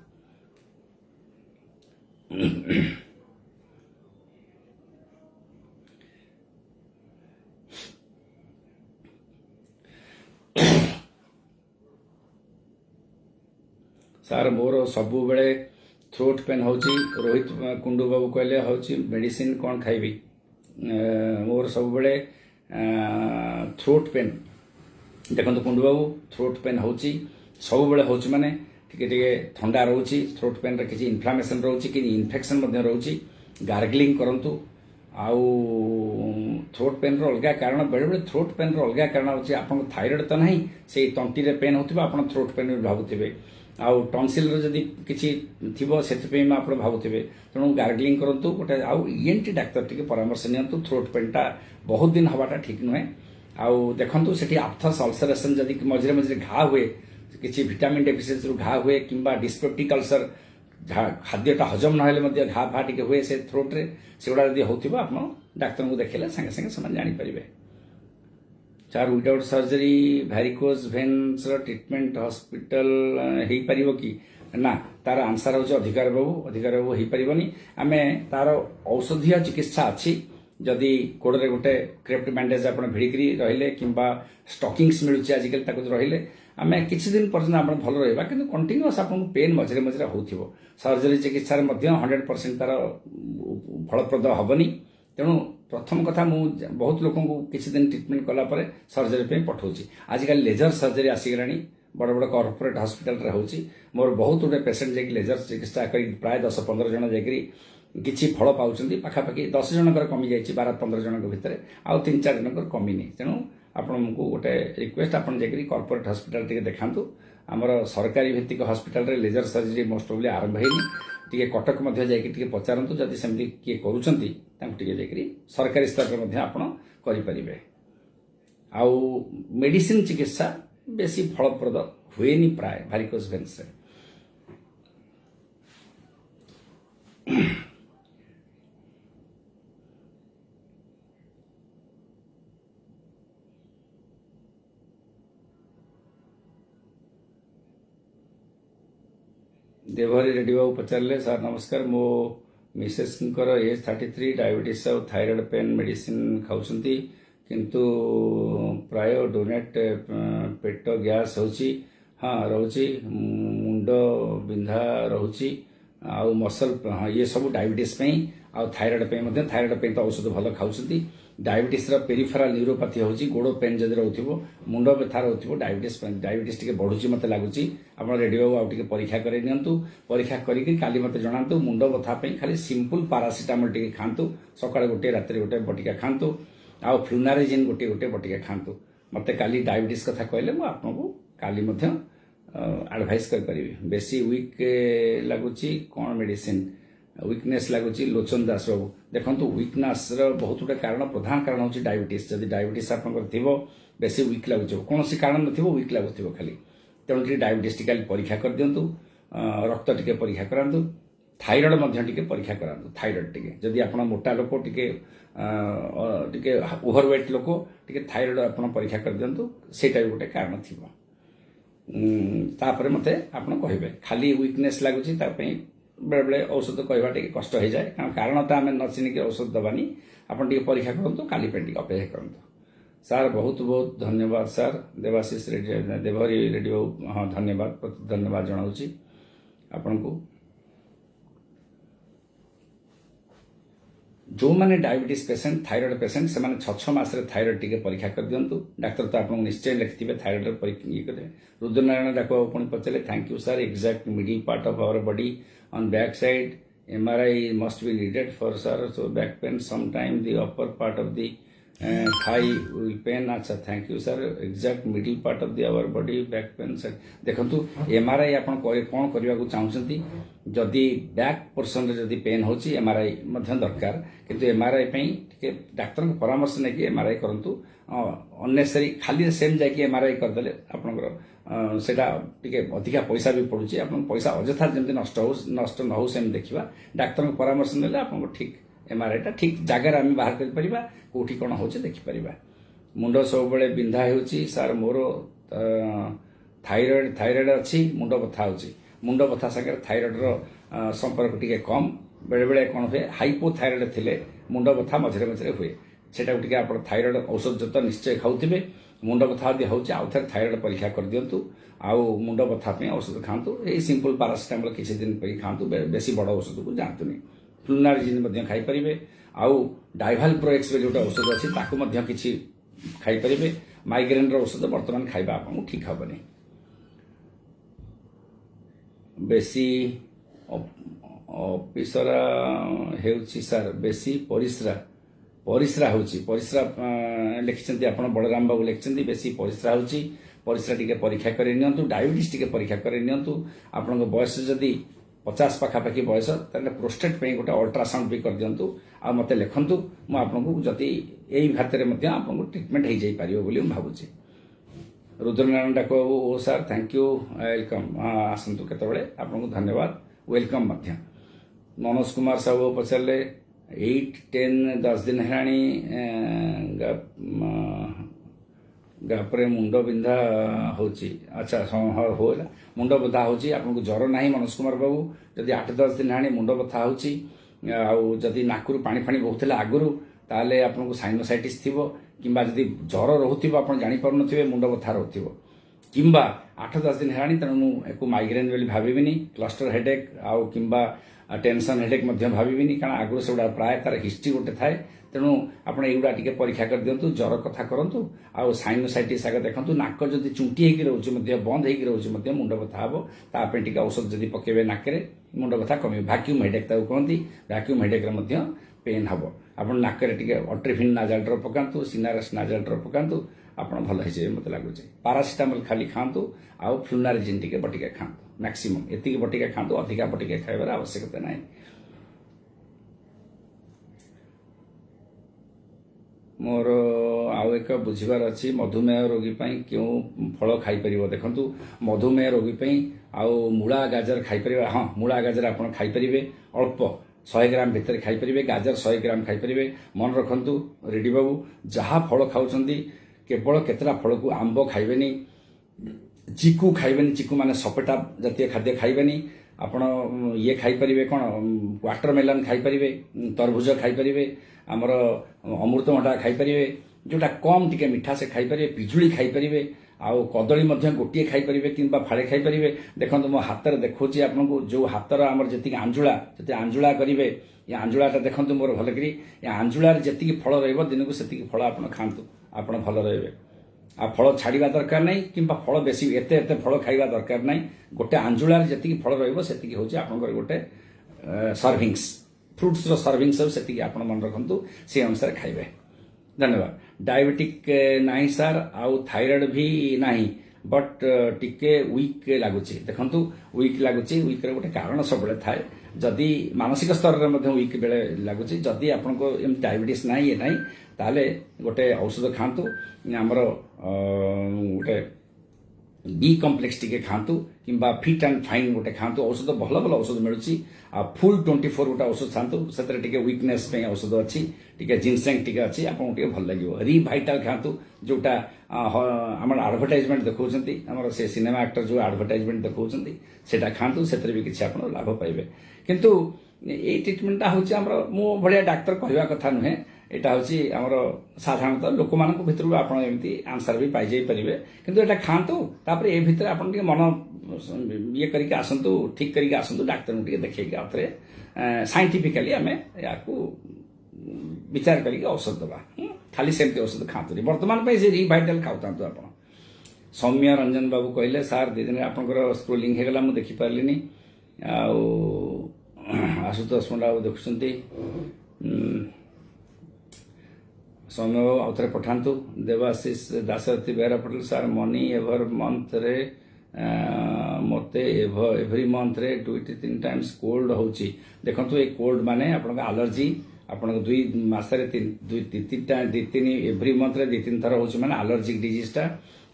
सार मोर सबु बेले थ्रोट पेन होची रोहित कुंडू बाबू कहले होची मेडिसिन कौन खाइबी मोर सब बेले थ्रोट पेन देखो कुंडू बाबू थ्रोट पेन होची सब बेले होची माने टिके ठंडा रोची थ्रोट पेन रे किछि इन्फ्लामेशन रोची कि इन्फेक्शन मध्ये रोची गार्गलिंग करंतु आउ थ्रोट पेन रो अलगा कारण बेले बेले थ्रोट पेन रो अलगा कारण होची आपन थायराइड तो नहीं से तंटी रे पेन होतिबा आपन थ्रोट पेन भाबुथिबे आउ टॉन्सिल रो जदी किछि थिबो सेति में आप भाबुथिबे तेणु गार्गलिंग करंतु गोटे आउ ईएनटी डाक्टर टिके परामर्श नियंतु थ्रोट पेनटा बहुत दिन हवाटा ठीक नुहे आउ देखंतु सेठी आप्थस अल्सरेशन जदी मझरे मझरे घा हुए किछि विटामिन डेफिशिएंसी घा हुए किंबा डिस्पेप्टिक अल्सर खाद्यटा हजम नहेले मध्य घा फा टिके हुए से थ्रोट रे सेगुडा जदी होथिबो आपण डाक्टर को देखेले संगे संगे समान जानि परिबे। चार without surgery varicose veins treatment hospital हो पारिबो कि ना तार आंसर होचे अधिकार बाबू हो पारिबनी आमे तार औषधीय चिकित्सा अच्छी जदि कोड़े गोटे क्रेप्ट बैंडेज आप भिड़िकी रहिले किंबा स्टॉकिंग्स मिलूची आजिकल ताको रहिले आमे किछि दिन पर्यंत आप भल रहा कि कंटिन्यूअस आपको पेन मझे मझे हो सर्जरी चिकित्सा 100% तार फलप्रद हेनी तेणु प्रथम कथा मु बहुत लोक किसी दिन ट्रीटमेंट कलापर सर्जरी पे पठाऊँ आजिकल लेजर सर्जरी आसीगलानी बड़ बड़ कॉर्पोरेट हॉस्पिटल रे होची मोर बहुत गुटे पेसेंट जाकि लेजर चिकित्सा कर प्राय 10-15 जन जाकि किसी फल पाँच पाखापाखि 10 जनकर कमी जाइए 12-15 जन भितर आउ 3-4 जनकर कमी नहीं तेणु आपको गोटे रिक्वेस्ट आपन जाकि कॉर्पोरेट हॉस्पिटल टिके देखांतु आमर सरकारी भित्तिक हॉस्पिटल रे लेजर सर्जरी मोस्ट प्रोबेबली आरंभ होनी टिके कटक मध्य जाकि टिके पचारंतु जदि सेमती किए करूछंती तांको टिके जाकि सरकारी स्तर रे मध्य आपण करि परिबे आउ मेडिसिन चिकित्सा बेसी फलप्रद हुएनी प्राय भैरिकोज भेन्स रे। देवहरी रेड्डी बाबू पचारे सार नमस्कार मो मिसेस एज 33 डायबिटीज और थायराइड पेन मेडिसिन खाउछंती किंतु प्राय डोनेट पेट गैस होची हाँ रोची मुंड बिंधा रोची आउ मसल हाँ ये सब डायबिटीज पे आउ थायराइड पे मध्य थायराइड पे तो औषध भल खाउछंती डायबिटीज रो पेरिफेराल न्यूरोपैथी होची गोड़ पेन जदि रहउथिबो मुंड व्यथा रहउथिबो डायबिटीज टिके बढ़ुची मते लागुची आपण रेडियो आउ टिके परीक्षा करे नियंतु परीक्षा करिकि काली मते जणांतु मुंड व्यथा पे खाली सिंपल पैरासिटामोल टिके खांतु सकाळ गोटे रात्रि गोटे बटिका खांतु आउ फ्लुनारिजिन गोटे गोटे बटिका खांतु मते काली डायबिटीज कथा कहले मु आपनको काली मध्य एडवाइस कर परिबे बेसी वीक लागुची कोन मेडिसिन वीकनेस लगुच लोचन दास बाबू देखो वीकनेस बहुत गुटे कारण प्रधान कारण हूँ डायबिटीज जब डायबिटीज आप बेसी वीक लगुच कौन कारण न वीक लगुव खाली तेणु डायबिटीज टी परीक्षा कर दिंतु रक्त टिके परीक्षा करातु थायराइड टिके परीक्षा करातु थायराइड टिके जदि आप मोटा लोक टिके ओभरवेट लोक टिके थायराइड आप परीक्षा कर दिंतु सेटा भी गोटे कारण थी तापर मते आप कहे खाली वीकनेस लगुच बेले बेले औषध कहवा टे कष्ट हो जाए कारण तो आम न चिनिक औषध दबानी आप परीक्षा करूँ काली पे अपेक्षा करूँ सार बहुत बहुत धन्यवाद सार देवाशीष रेडियो देवहरी रेडियो हाँ धन्यवाद धन्यवाद जनाऊँगी आपण को जो मैंने डायबिटीज पेसेंट थायराइड पेसेंट से 6 मास थायराइड टिके परीक्षा कर दिंतु डाक्तर तो आपको निश्चय लिखिथे थायराइड परीक्षा ये करें रुद्रनारायण डाक पुणी पचारे thank you sir exact middle part of our body on back side MRI must be needed for sir so back pain sometime the upper part of the thigh will pain अच्छा thank you sir exact middle part of the our body back pain sir देखंतु MRI आपण कोन करबा को चाहउछंती जदी back portion रे जदी pen होची MRI मध्य दरकार किंतु MRI पई के डाक्टर को परामर्श ने कि MRI करंतु अननेसेसरी खाली सेम जाके MRI कर देले आपनकर सेटा टिके अधिका पैसा भी पड़ुची आपन पैसा अजथा जमते नष्ट न हो सेम देखिबा डाक्टर को परामर्श नेले आपन ठीक MRI टा ठीक जगह आम बाहर कर परिबा कोठी कोन होचे देखि परिबा मुंड सब बेले बिंधा हेउची सर मोर थायराइड अच्छी मुंड बथा होची मुंड बथा संगे थायराइड रो संपर्क टिके कम बेले बेले कोन हुए हाइपोथायराइड थिले मुंड बथा मझरे मझरे हुए सेटा टिके आपण थायराइड औषध जत निश्चय खाउथिबे मुंड बथा यदि होची आउ थे थायराइड परीक्षा कर दिंतु आउ मुंड बथा पे औषध खातु यही सिंपल पैरासिटामोल किसी दिन पे खातु बेसी बड़ औषध को जातुनी फ्लुनारिजिन मध्य खाई परिबे आउ डाइवाल प्रोएक्स रे जोटा औषध अछि ताकु मध्य किछि खाई परिबे माइग्रेन रो औषध वर्तमान खाइबा आपन ठीक हबनी बेसी ऑफिसर हेउछि सर बेसी परिश्रा होची परिश्रा लिखिछंती आपण बलराम बाबू लिखिछंती बेसी परिश्रा होची परिश्रा टिके परीक्षा करे नियंतु डायबिटीज टिके परीक्षा करे नियंतु आपन बयस जदी 50 पाखापाखि बयस ताले प्रोस्टेट पे गोटे अल्ट्रासाउंड भी कर दियंतु आ मते लिखंतु मु आपनको जदी एई भातरे मध्ये आपनको ट्रीटमेंट हे जाई पारियो बोली हम भाबुची रुद्रनारायण डाक बाबू ओ सर थैंक यू वेलकम आसंतु केतबेले आपनको धन्यवाद वेलकम मध्य मनोज कुमार साहू पचारे 8-10 दिन हेलाणी गापरे मुंड बिंधा होची अच्छा होला मुंड बथा होची आपको ज्वर नाही मनोज कुमार बाबू जदि 8-10 दिन हेलाणी मुंड बथा होची आउ जदि नाकुरु पानी फाणी बहुतला आगुरु ताले आपको साइनोसाइटिस थिबो किंबा जदि ज्वर रहउथिबो आपण जानि परनथिबे मुंड बथा रहउथिबो किंबा 8-10 दिन हेलाणी तनु एको माइग्रेन बोली भाबिबिनी क्लस्टर हेडेक आउ किंबा टेंशन हेडेक मध्य भाविबिनी कारण आगु से प्राय तार हिस्ट्री गोटे थाए तेणु आपण एगुड़ा टिके परीक्षा कर दिंतु ज्वर कथा करंतु आउ साइनोसाइटिस आगे देखंतु नाक जदि चुंटी हेकि रहउछि मध्य बंद हेकि रहउछि मध्य मुंड बथा हबो ता पे टिके औषध जदि पकेबे नाकरे मुंड बथा कमी वैक्यूम हेडेक ताऊ कहंती वैक्यूम हेडेक रे मध्य पेन हबो आपण नाकरे टिके अट्रिफिन नाजल ड्रॉप पकांतु सिनारस नाजल ड्रॉप पकांतु आपण भल हे जे मते लागुछि पैरासिटामोल खाली खांतु आउ फ्लुनारिजिन टिके बटिका खांतु मैक्सिमम एति बटिका खांतु अधिका बटिका खाइबार आवश्यकता नाही मोर आउ एक बुझिबार अछि मधुमेह रोगी पई क्यों फल खाई परिबो देखंतु मधुमेह रोगी पई आउ मूला गाजर खाई परिबा हां मूला गाजर आपण खाई परिबे अल्प 100 ग्राम भीतर खाई परिबे गाजर 100 ग्राम खाई परिबे मन रखंतु रेडी बाबू जहा फल खाउछंती केवल केतरा फल को आंबो खाइबेनी चिकू खाइबेनी चिकू माने सपेटा जातीय खाद्य खाइबेनी ଆପଣ ଇଏ ଖାଇପାରିବେ କ'ଣ ୱାଟରମେଲନ୍ ଖାଇପାରିବେ, ତରଭୁଜ ଖାଇପାରିବେ, ଆମର ଅମୃତଭଣ୍ଡା ଖାଇପାରିବେ, ଯେଉଁଟା କମ୍ ଟିକେ ମିଠା ସେ ଖାଇପାରିବେ, ପିଜୁଳି ଖାଇପାରିବେ, ଆଉ କଦଳୀ ମଧ୍ୟ ଗୋଟିଏ ଖାଇପାରିବେ କିମ୍ବା ଫାଳେ ଖାଇପାରିବେ। ଦେଖନ୍ତୁ ମୋ ହାତରେ ଦେଖାଉଛି ଆପଣଙ୍କୁ, ଯେଉଁ ହାତର ଆମର ଯେତିକି ଆଞ୍ଜୁଳା କରିବେ, ଏ ଆଞ୍ଜୁଳାଟା ଦେଖନ୍ତୁ ମୋର ଭଲକରି, ଏ ଆଞ୍ଜୁଳାରେ ଯେତିକି ଫଳ ରହିବ ଦିନକୁ ସେତିକି ଫଳ ଆପଣ ଖାଆନ୍ତୁ, ଆପଣ ଭଲ ରହିବେ। ଆଉ ଫଳ ଛାଡ଼ିବା ଦରକାର ନାହିଁ କିମ୍ବା ଫଳ ବେଶୀ ଏତେ ଫଳ ଖାଇବା ଦରକାର ନାହିଁ। ଗୋଟେ ଆଞ୍ଜୁଳାରେ ଯେତିକି ଫଳ ରହିବ ସେତିକି ହେଉଛି ଆପଣଙ୍କର ଗୋଟେ ସର୍ଭିଂସ୍, ଫ୍ରୁଟ୍ସର ସର୍ଭିଂସ୍ ହେବ, ସେତିକି ଆପଣ ମନେ ରଖନ୍ତୁ, ସେଇ ଅନୁସାରେ ଖାଇବେ। ଧନ୍ୟବାଦ। ଡାଇବେଟିକ୍ ନାହିଁ ସାର୍, ଆଉ ଥାଇରଏଡ୍ ବି ନାହିଁ, ବଟ୍ ଟିକେ ୱିକ୍ ଲାଗୁଛି। ଦେଖନ୍ତୁ ୱିକ୍ ଲାଗୁଛି, ୱିକ୍ର ଗୋଟେ କାରଣ ସବୁବେଳେ ଥାଏ। ଯଦି ମାନସିକ ସ୍ତରରେ ମଧ୍ୟ ୱିକ୍ ବେଳେ ଲାଗୁଛି, ଯଦି ଆପଣଙ୍କ ଏମିତି ଡାଇବେଟିସ୍ ନାହିଁ ଇଏ ନାହିଁ, ତାହେଲେ ଗୋଟେ ଔଷଧ ଖାଆନ୍ତୁ, ଆମର ଗୋଟେ B କମ୍ପ୍ଲେକ୍ସ ଟିକେ ଖାଆନ୍ତୁ କିମ୍ବା ଫିଟ୍ ଆଣ୍ଡ ଫାଇନ୍ ଗୋଟେ ଖାଆନ୍ତୁ। ଔଷଧ ଭଲ ଔଷଧ ମିଳୁଛି। ଆଉ ଫୁଲ୍ 24 ଗୋଟେ ଔଷଧ ଖାଆନ୍ତୁ, ସେଥିରେ ଟିକେ ୱିକନେସ୍ ପାଇଁ ଔଷଧ ଅଛି, ଟିକେ ଜିନସେଙ୍ଗ ଟିକେ ଅଛି, ଆପଣଙ୍କୁ ଟିକେ ଭଲ ଲାଗିବ। ରିଭାଇଟାଲ ଖାଆନ୍ତୁ, ଯୋଉଟା ଆମର ଆଡଭର୍ଟାଇଜମେଣ୍ଟ ଦେଖାଉଛନ୍ତି, ଆମର ସେ ସିନେମା ଆକ୍ଟର ଯୋଉ ଆଡଭର୍ଟାଇଜମେଣ୍ଟ ଦେଖାଉଛନ୍ତି ସେଟା ଖାଆନ୍ତୁ, ସେଥିରେ ବି କିଛି ଆପଣ ଲାଭ ପାଇବେ। କିନ୍ତୁ ଏଇ ଟ୍ରିଟମେଣ୍ଟଟା ହେଉଛି ଆମର, ମୁଁ ଭଳିଆ ଡାକ୍ତର କହିବା କଥା ନୁହେଁ, এটা ହେଉଛି ଆମର ସାଧାରଣତଃ ଲୋକମାନଙ୍କ ଭିତରୁ ଆପଣ ଏମିତି ଆନ୍ସର ବି ପାଇଯାଇପାରିବେ। କିନ୍ତୁ ଏଇଟା ଖାଆନ୍ତୁ, ତାପରେ ଏ ଭିତରେ ଆପଣ ଟିକେ ମନ ଇଏ କରିକି ଆସନ୍ତୁ, ଠିକ୍ କରିକି ଆସନ୍ତୁ, ଡାକ୍ତରଙ୍କୁ ଟିକେ ଦେଖେଇକି ଆଉ ଥରେ ସାଇଣ୍ଟିଫିକାଲି ଆମେ ୟାକୁ ବିଚାର କରିକି ଔଷଧ ଦେବା। ଖାଲି ସେମିତି ଔଷଧ ଖାଆନ୍ତୁନି ବର୍ତ୍ତମାନ ପାଇଁ, ସେ ରିଭାଇଟାଲ ଖାଉଥାନ୍ତୁ ଆପଣ। ସୌମ୍ୟ ରଞ୍ଜନ ବାବୁ କହିଲେ ସାର୍ 2 ଦିନରେ ଆପଣଙ୍କର ସ୍କ୍ରୋଲିଂ ହେଇଗଲା, ମୁଁ ଦେଖିପାରିଲିନି। ଆଉ ଆଶୁତୋଷ ପଣ୍ଡା ବାବୁ ଦେଖୁଛନ୍ତି, ସୌମ୍ୟ ବାବୁ ଆଉ ଥରେ ପଠାନ୍ତୁ। Debashish Dasarathi Behera Patel sir money ever ମନ୍ଥରେ ମୋତେ ଏଭରି ମନ୍ଥରେ 2-3 ଟାଇମ୍ସ କୋଲ୍ଡ ହେଉଛି। ଦେଖନ୍ତୁ ଏ କୋଲ୍ଡ ମାନେ ଆପଣଙ୍କ ଆଲର୍ଜି, ଆପଣଙ୍କ 2 ମାସରେ 2-3 ଏଭରି ମନ୍ଥରେ 2-3 ଥର ହେଉଛି ମାନେ ଆଲର୍ଜିକ୍ ଡିଜିଜ୍ଟା।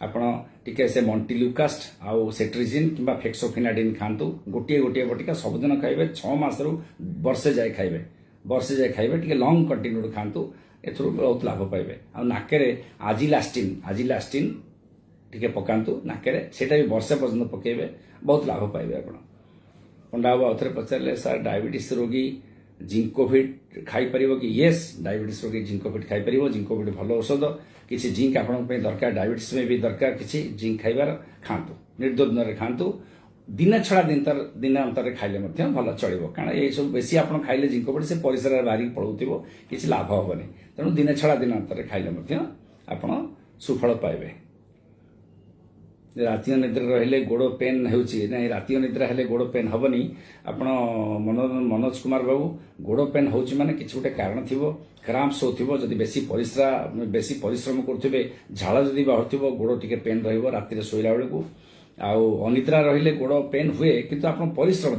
ଆପଣ ଟିକେ ସେ ମଣ୍ଟିଲ୍ୟୁକାଷ୍ଟ ଆଉ ସେଟ୍ରିଜିନ୍ କିମ୍ବା ଫେକ୍ସୋଫିନାଡିନ୍ ଖାଆନ୍ତୁ, ଗୋଟିଏ ବଟିକା ସବୁଦିନ ଖାଇବେ, 6 ମାସରୁ ବର୍ଷେ ଯାଏ ଖାଇବେ, ଟିକେ ଲଙ୍ଗ କଣ୍ଟିନ୍ୟୁଡ୍ ଖାଆନ୍ତୁ, ଏଥିରୁ ବହୁତ ଲାଭ ପାଇବେ। ଆଉ ନାକରେ ଆଜିଲାଷ୍ଟିନ୍ ଟିକେ ପକାନ୍ତୁ ନାକରେ, ସେଇଟା ବି ବର୍ଷେ ପର୍ଯ୍ୟନ୍ତ ପକେଇବେ, ବହୁତ ଲାଭ ପାଇବେ ଆପଣ। ପଣ୍ଡା ବାବୁ ଆଉ ଥରେ ପଚାରିଲେ ସାର୍ ଡାଇବେଟିସ୍ ରୋଗୀ ଜିଙ୍କୋଭିଟ୍ ଖାଇପାରିବ କି? ୟେସ୍, ଡାଇବେଟିସ୍ ରୋଗୀ ଜିଙ୍କୋଭିଟ୍ ଖାଇପାରିବ। ଜିଙ୍କୋଭିଟ୍ ଭଲ ଔଷଧ, କିଛି ଜିଙ୍କ ଆପଣଙ୍କ ପାଇଁ ଦରକାର, ଡାଇବେଟିସ୍ ପାଇଁ ବି ଦରକାର କିଛି ଜିଙ୍କ ଖାଇବାର, ଖାଆନ୍ତୁ, ନିର୍ଦ୍ୱନ୍ଦରେ ଖାଆନ୍ତୁ। ଦିନେ ଛଡ଼ା ଦିନ ଅନ୍ତରରେ ଖାଇଲେ ମଧ୍ୟ ଭଲ ଚଳିବ, କାରଣ ଏସବୁ ବେଶୀ ଆପଣ ଖାଇଲେ ଜିଙ୍କୋଭିଟ୍ ସେ ପରିସରରେ ବାହାରିକି ପଳଉଥିବ, କିଛି ଲାଭ ହେବନି। ତେଣୁ ଦିନେ ଛଡ଼ା ଦିନ ଅନ୍ତରରେ ଖାଇଲେ ମଧ୍ୟ ଆପଣ ସୁଫଳ ପାଇବେ। ରାତି ଅନିଦ୍ରା ରହିଲେ ଗୋଡ଼ ପେନ୍ ହେଉଛି, ନାଇଁ ରାତି ଅନିଦ୍ରା ହେଲେ ଗୋଡ଼ ପେନ୍ ହେବନି। ଆପଣ ମନୋଜ କୁମାର ବାବୁ, ଗୋଡ଼ ପେନ୍ ହେଉଛି ମାନେ କିଛି ଗୋଟେ କାରଣ ଥିବ, କ୍ରାମ୍ପସ୍ ହେଉଥିବ, ଯଦି ବେଶୀ ପରିଶ୍ରମ କରୁଥିବେ, ଝାଳ ଯଦି ବାହାରୁଥିବ, ଗୋଡ଼ ଟିକେ ପେନ୍ ରହିବ ରାତିରେ ଶୋଇଲା ବେଳକୁ। ଆଉ ଅନିଦ୍ରା ରହିଲେ ଗୋଡ଼ ପେନ୍ ହୁଏ, କିନ୍ତୁ ଆପଣ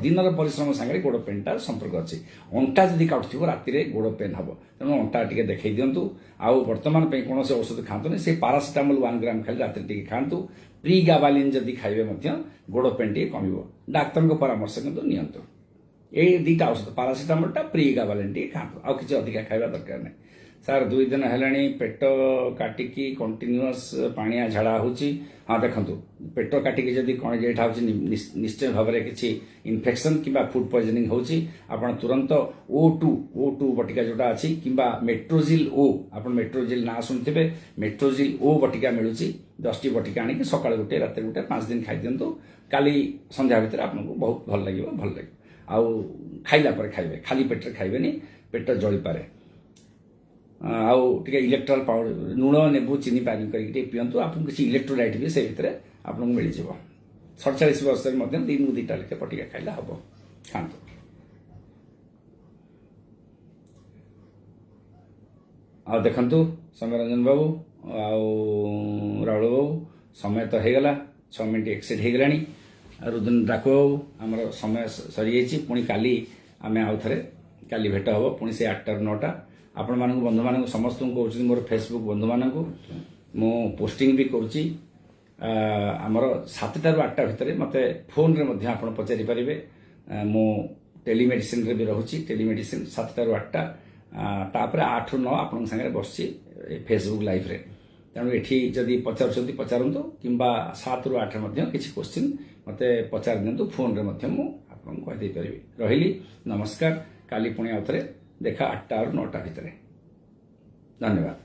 ଦିନର ପରିଶ୍ରମ ସାଙ୍ଗରେ ଗୋଡ଼ ପେନ୍ଟା ସମ୍ପର୍କ ଅଛି। ଅଣ୍ଟା ଯଦି କାଟୁଥିବ ରାତିରେ ଗୋଡ଼ ପେନ୍ ହେବ, ତେଣୁ ଅଣ୍ଟା ଟିକେ ଦେଖେଇ ଦିଅନ୍ତୁ। ଆଉ ବର୍ତ୍ତମାନ ପାଇଁ କୌଣସି ଔଷଧ ଖାଆନ୍ତୁନି, ସେ ପାରାସିଟାମଲ 1 ଗ୍ରାମ ଖାଲି ରାତିରେ ଟିକେ ଖାଆନ୍ତୁ। ପ୍ରିଗାବାଲିନ୍ ଯଦି ଖାଇବେ ମଧ୍ୟ ଗୋଡ଼ ପେନ୍ ଟିକେ କମିବ, ଡାକ୍ତରଙ୍କ ପରାମର୍ଶ କିନ୍ତୁ ନିଅନ୍ତୁ। ଏଇ 2ଟା ଔଷଧ, ପାରାସିଟାମଲଟା, ପ୍ରିଗାବାଲିନ୍ ଟିକେ ଖାଆନ୍ତୁ, ଆଉ କିଛି ଅଧିକା ଖାଇବା ଦରକାର ନାହିଁ। ସାର୍ 2 ଦିନ ହେଲାଣି ପେଟ କାଟିକି କଣ୍ଟିନ୍ୟୁଅସ୍ ପାଣିଆ ଝାଡ଼ା ହେଉଛି। ହଁ ଦେଖନ୍ତୁ, ପେଟ କାଟିକି ଯଦି କ'ଣ ଏଇଟା ହେଉଛି ନିଶ୍ଚୟ ଭାବରେ କିଛି ଇନଫେକ୍ସନ୍ କିମ୍ବା ଫୁଡ୍ ପଏଜନିଂ ହେଉଛି। ଆପଣ ତୁରନ୍ତ O2 ବଟିକା ଯେଉଁଟା ଅଛି କିମ୍ବା ମେଟ୍ରୋଜିଲ୍ O, ଆପଣ ମେଟ୍ରୋଜିଲ୍ ନାଁ ଶୁଣିଥିବେ, ମେଟ୍ରୋଜିଲ୍ O ବଟିକା ମିଳୁଛି, 10ଟି ବଟିକା ଆଣିକି ସକାଳେ ଗୋଟେ ରାତିରେ ଗୋଟେ 5 ଦିନ ଖାଇଦିଅନ୍ତୁ। କାଲି ସନ୍ଧ୍ୟା ଭିତରେ ଆପଣଙ୍କୁ ବହୁତ ଭଲ ଲାଗିବ। ଆଉ ଖାଇଲା ପରେ ଖାଇବେ, ଖାଲି ପେଟରେ ଖାଇବେନି, ପେଟ ଜଳିପାରେ। ଆଉ ଟିକେ ଇଲେକ୍ଟ୍ରୋଲ ପାଉଡର, ଲୁଣ ନେବୁ ଚିନି ପାଣି କରିକି ଟିକେ ପିଅନ୍ତୁ, ଆପଣଙ୍କୁ କିଛି ଇଲେକ୍ଟ୍ରୋଲାଇଟ୍ ବି ସେ ଭିତରେ ଆପଣଙ୍କୁ ମିଳିଯିବ। 47 ବର୍ଷରେ ମଧ୍ୟ ଦିନକୁ 2ଟା ଲେଖେ ବଟିକା ଖାଇଲେ ହେବ, ଖାଆନ୍ତୁ। ଆଉ ଦେଖନ୍ତୁ ସୌମ୍ୟରଞ୍ଜନ ବାବୁ ଆଉ ରାହୁଳ ବାବୁ, ସମୟ ତ ହେଇଗଲା, 6 ମିନିଟ୍ ଏକ୍ସିଡ୍ ହେଇଗଲାଣି। ରୁଦ୍ର ଡାକୁ ବାବୁ, ଆମର ସମୟ ସରିଯାଇଛି। ପୁଣି କାଲି ଆମେ ଆଉ ଥରେ କାଲି ଭେଟ ହେବ, ପୁଣି ସେ 8ଟାରୁ 9ଟା। ଆପଣମାନଙ୍କୁ ବନ୍ଧୁମାନଙ୍କୁ ସମସ୍ତଙ୍କୁ କହୁଛନ୍ତି, ମୋର ଫେସବୁକ୍ ବନ୍ଧୁମାନଙ୍କୁ ମୁଁ ପୋଷ୍ଟିଂ ବି କରୁଛି। ଆମର 7ଟାରୁ 8ଟା ଭିତରେ ମୋତେ ଫୋନ୍ରେ ମଧ୍ୟ ଆପଣ ପଚାରି ପାରିବେ। ମୁଁ ଟେଲିମେଡିସିନରେ ବି ରହୁଛି, ଟେଲିମେଡିସିନ 7ଟାରୁ 8ଟା, ତାପରେ 8ରୁ 9 ଆପଣଙ୍କ ସାଙ୍ଗରେ ବସିଛି ଫେସବୁକ୍ ଲାଇଭ୍ରେ। ତେଣୁ ଏଠି ଯଦି ପଚାରୁଛନ୍ତି ପଚାରନ୍ତୁ, କିମ୍ବା 7ରୁ 8 ମଧ୍ୟ କିଛି କୋଶ୍ଚିନ୍ ମୋତେ ପଚାରି ଦିଅନ୍ତୁ, ଫୋନ୍ରେ ମଧ୍ୟ ମୁଁ ଆପଣଙ୍କୁ କହିଦେଇପାରିବି। ରହିଲି, ନମସ୍କାର। କାଲି ପୁଣି ଆଉ ଥରେ ଦେଖା 8ଟା ରୁ 9ଟା ଭିତରେ। ଧନ୍ୟବାଦ।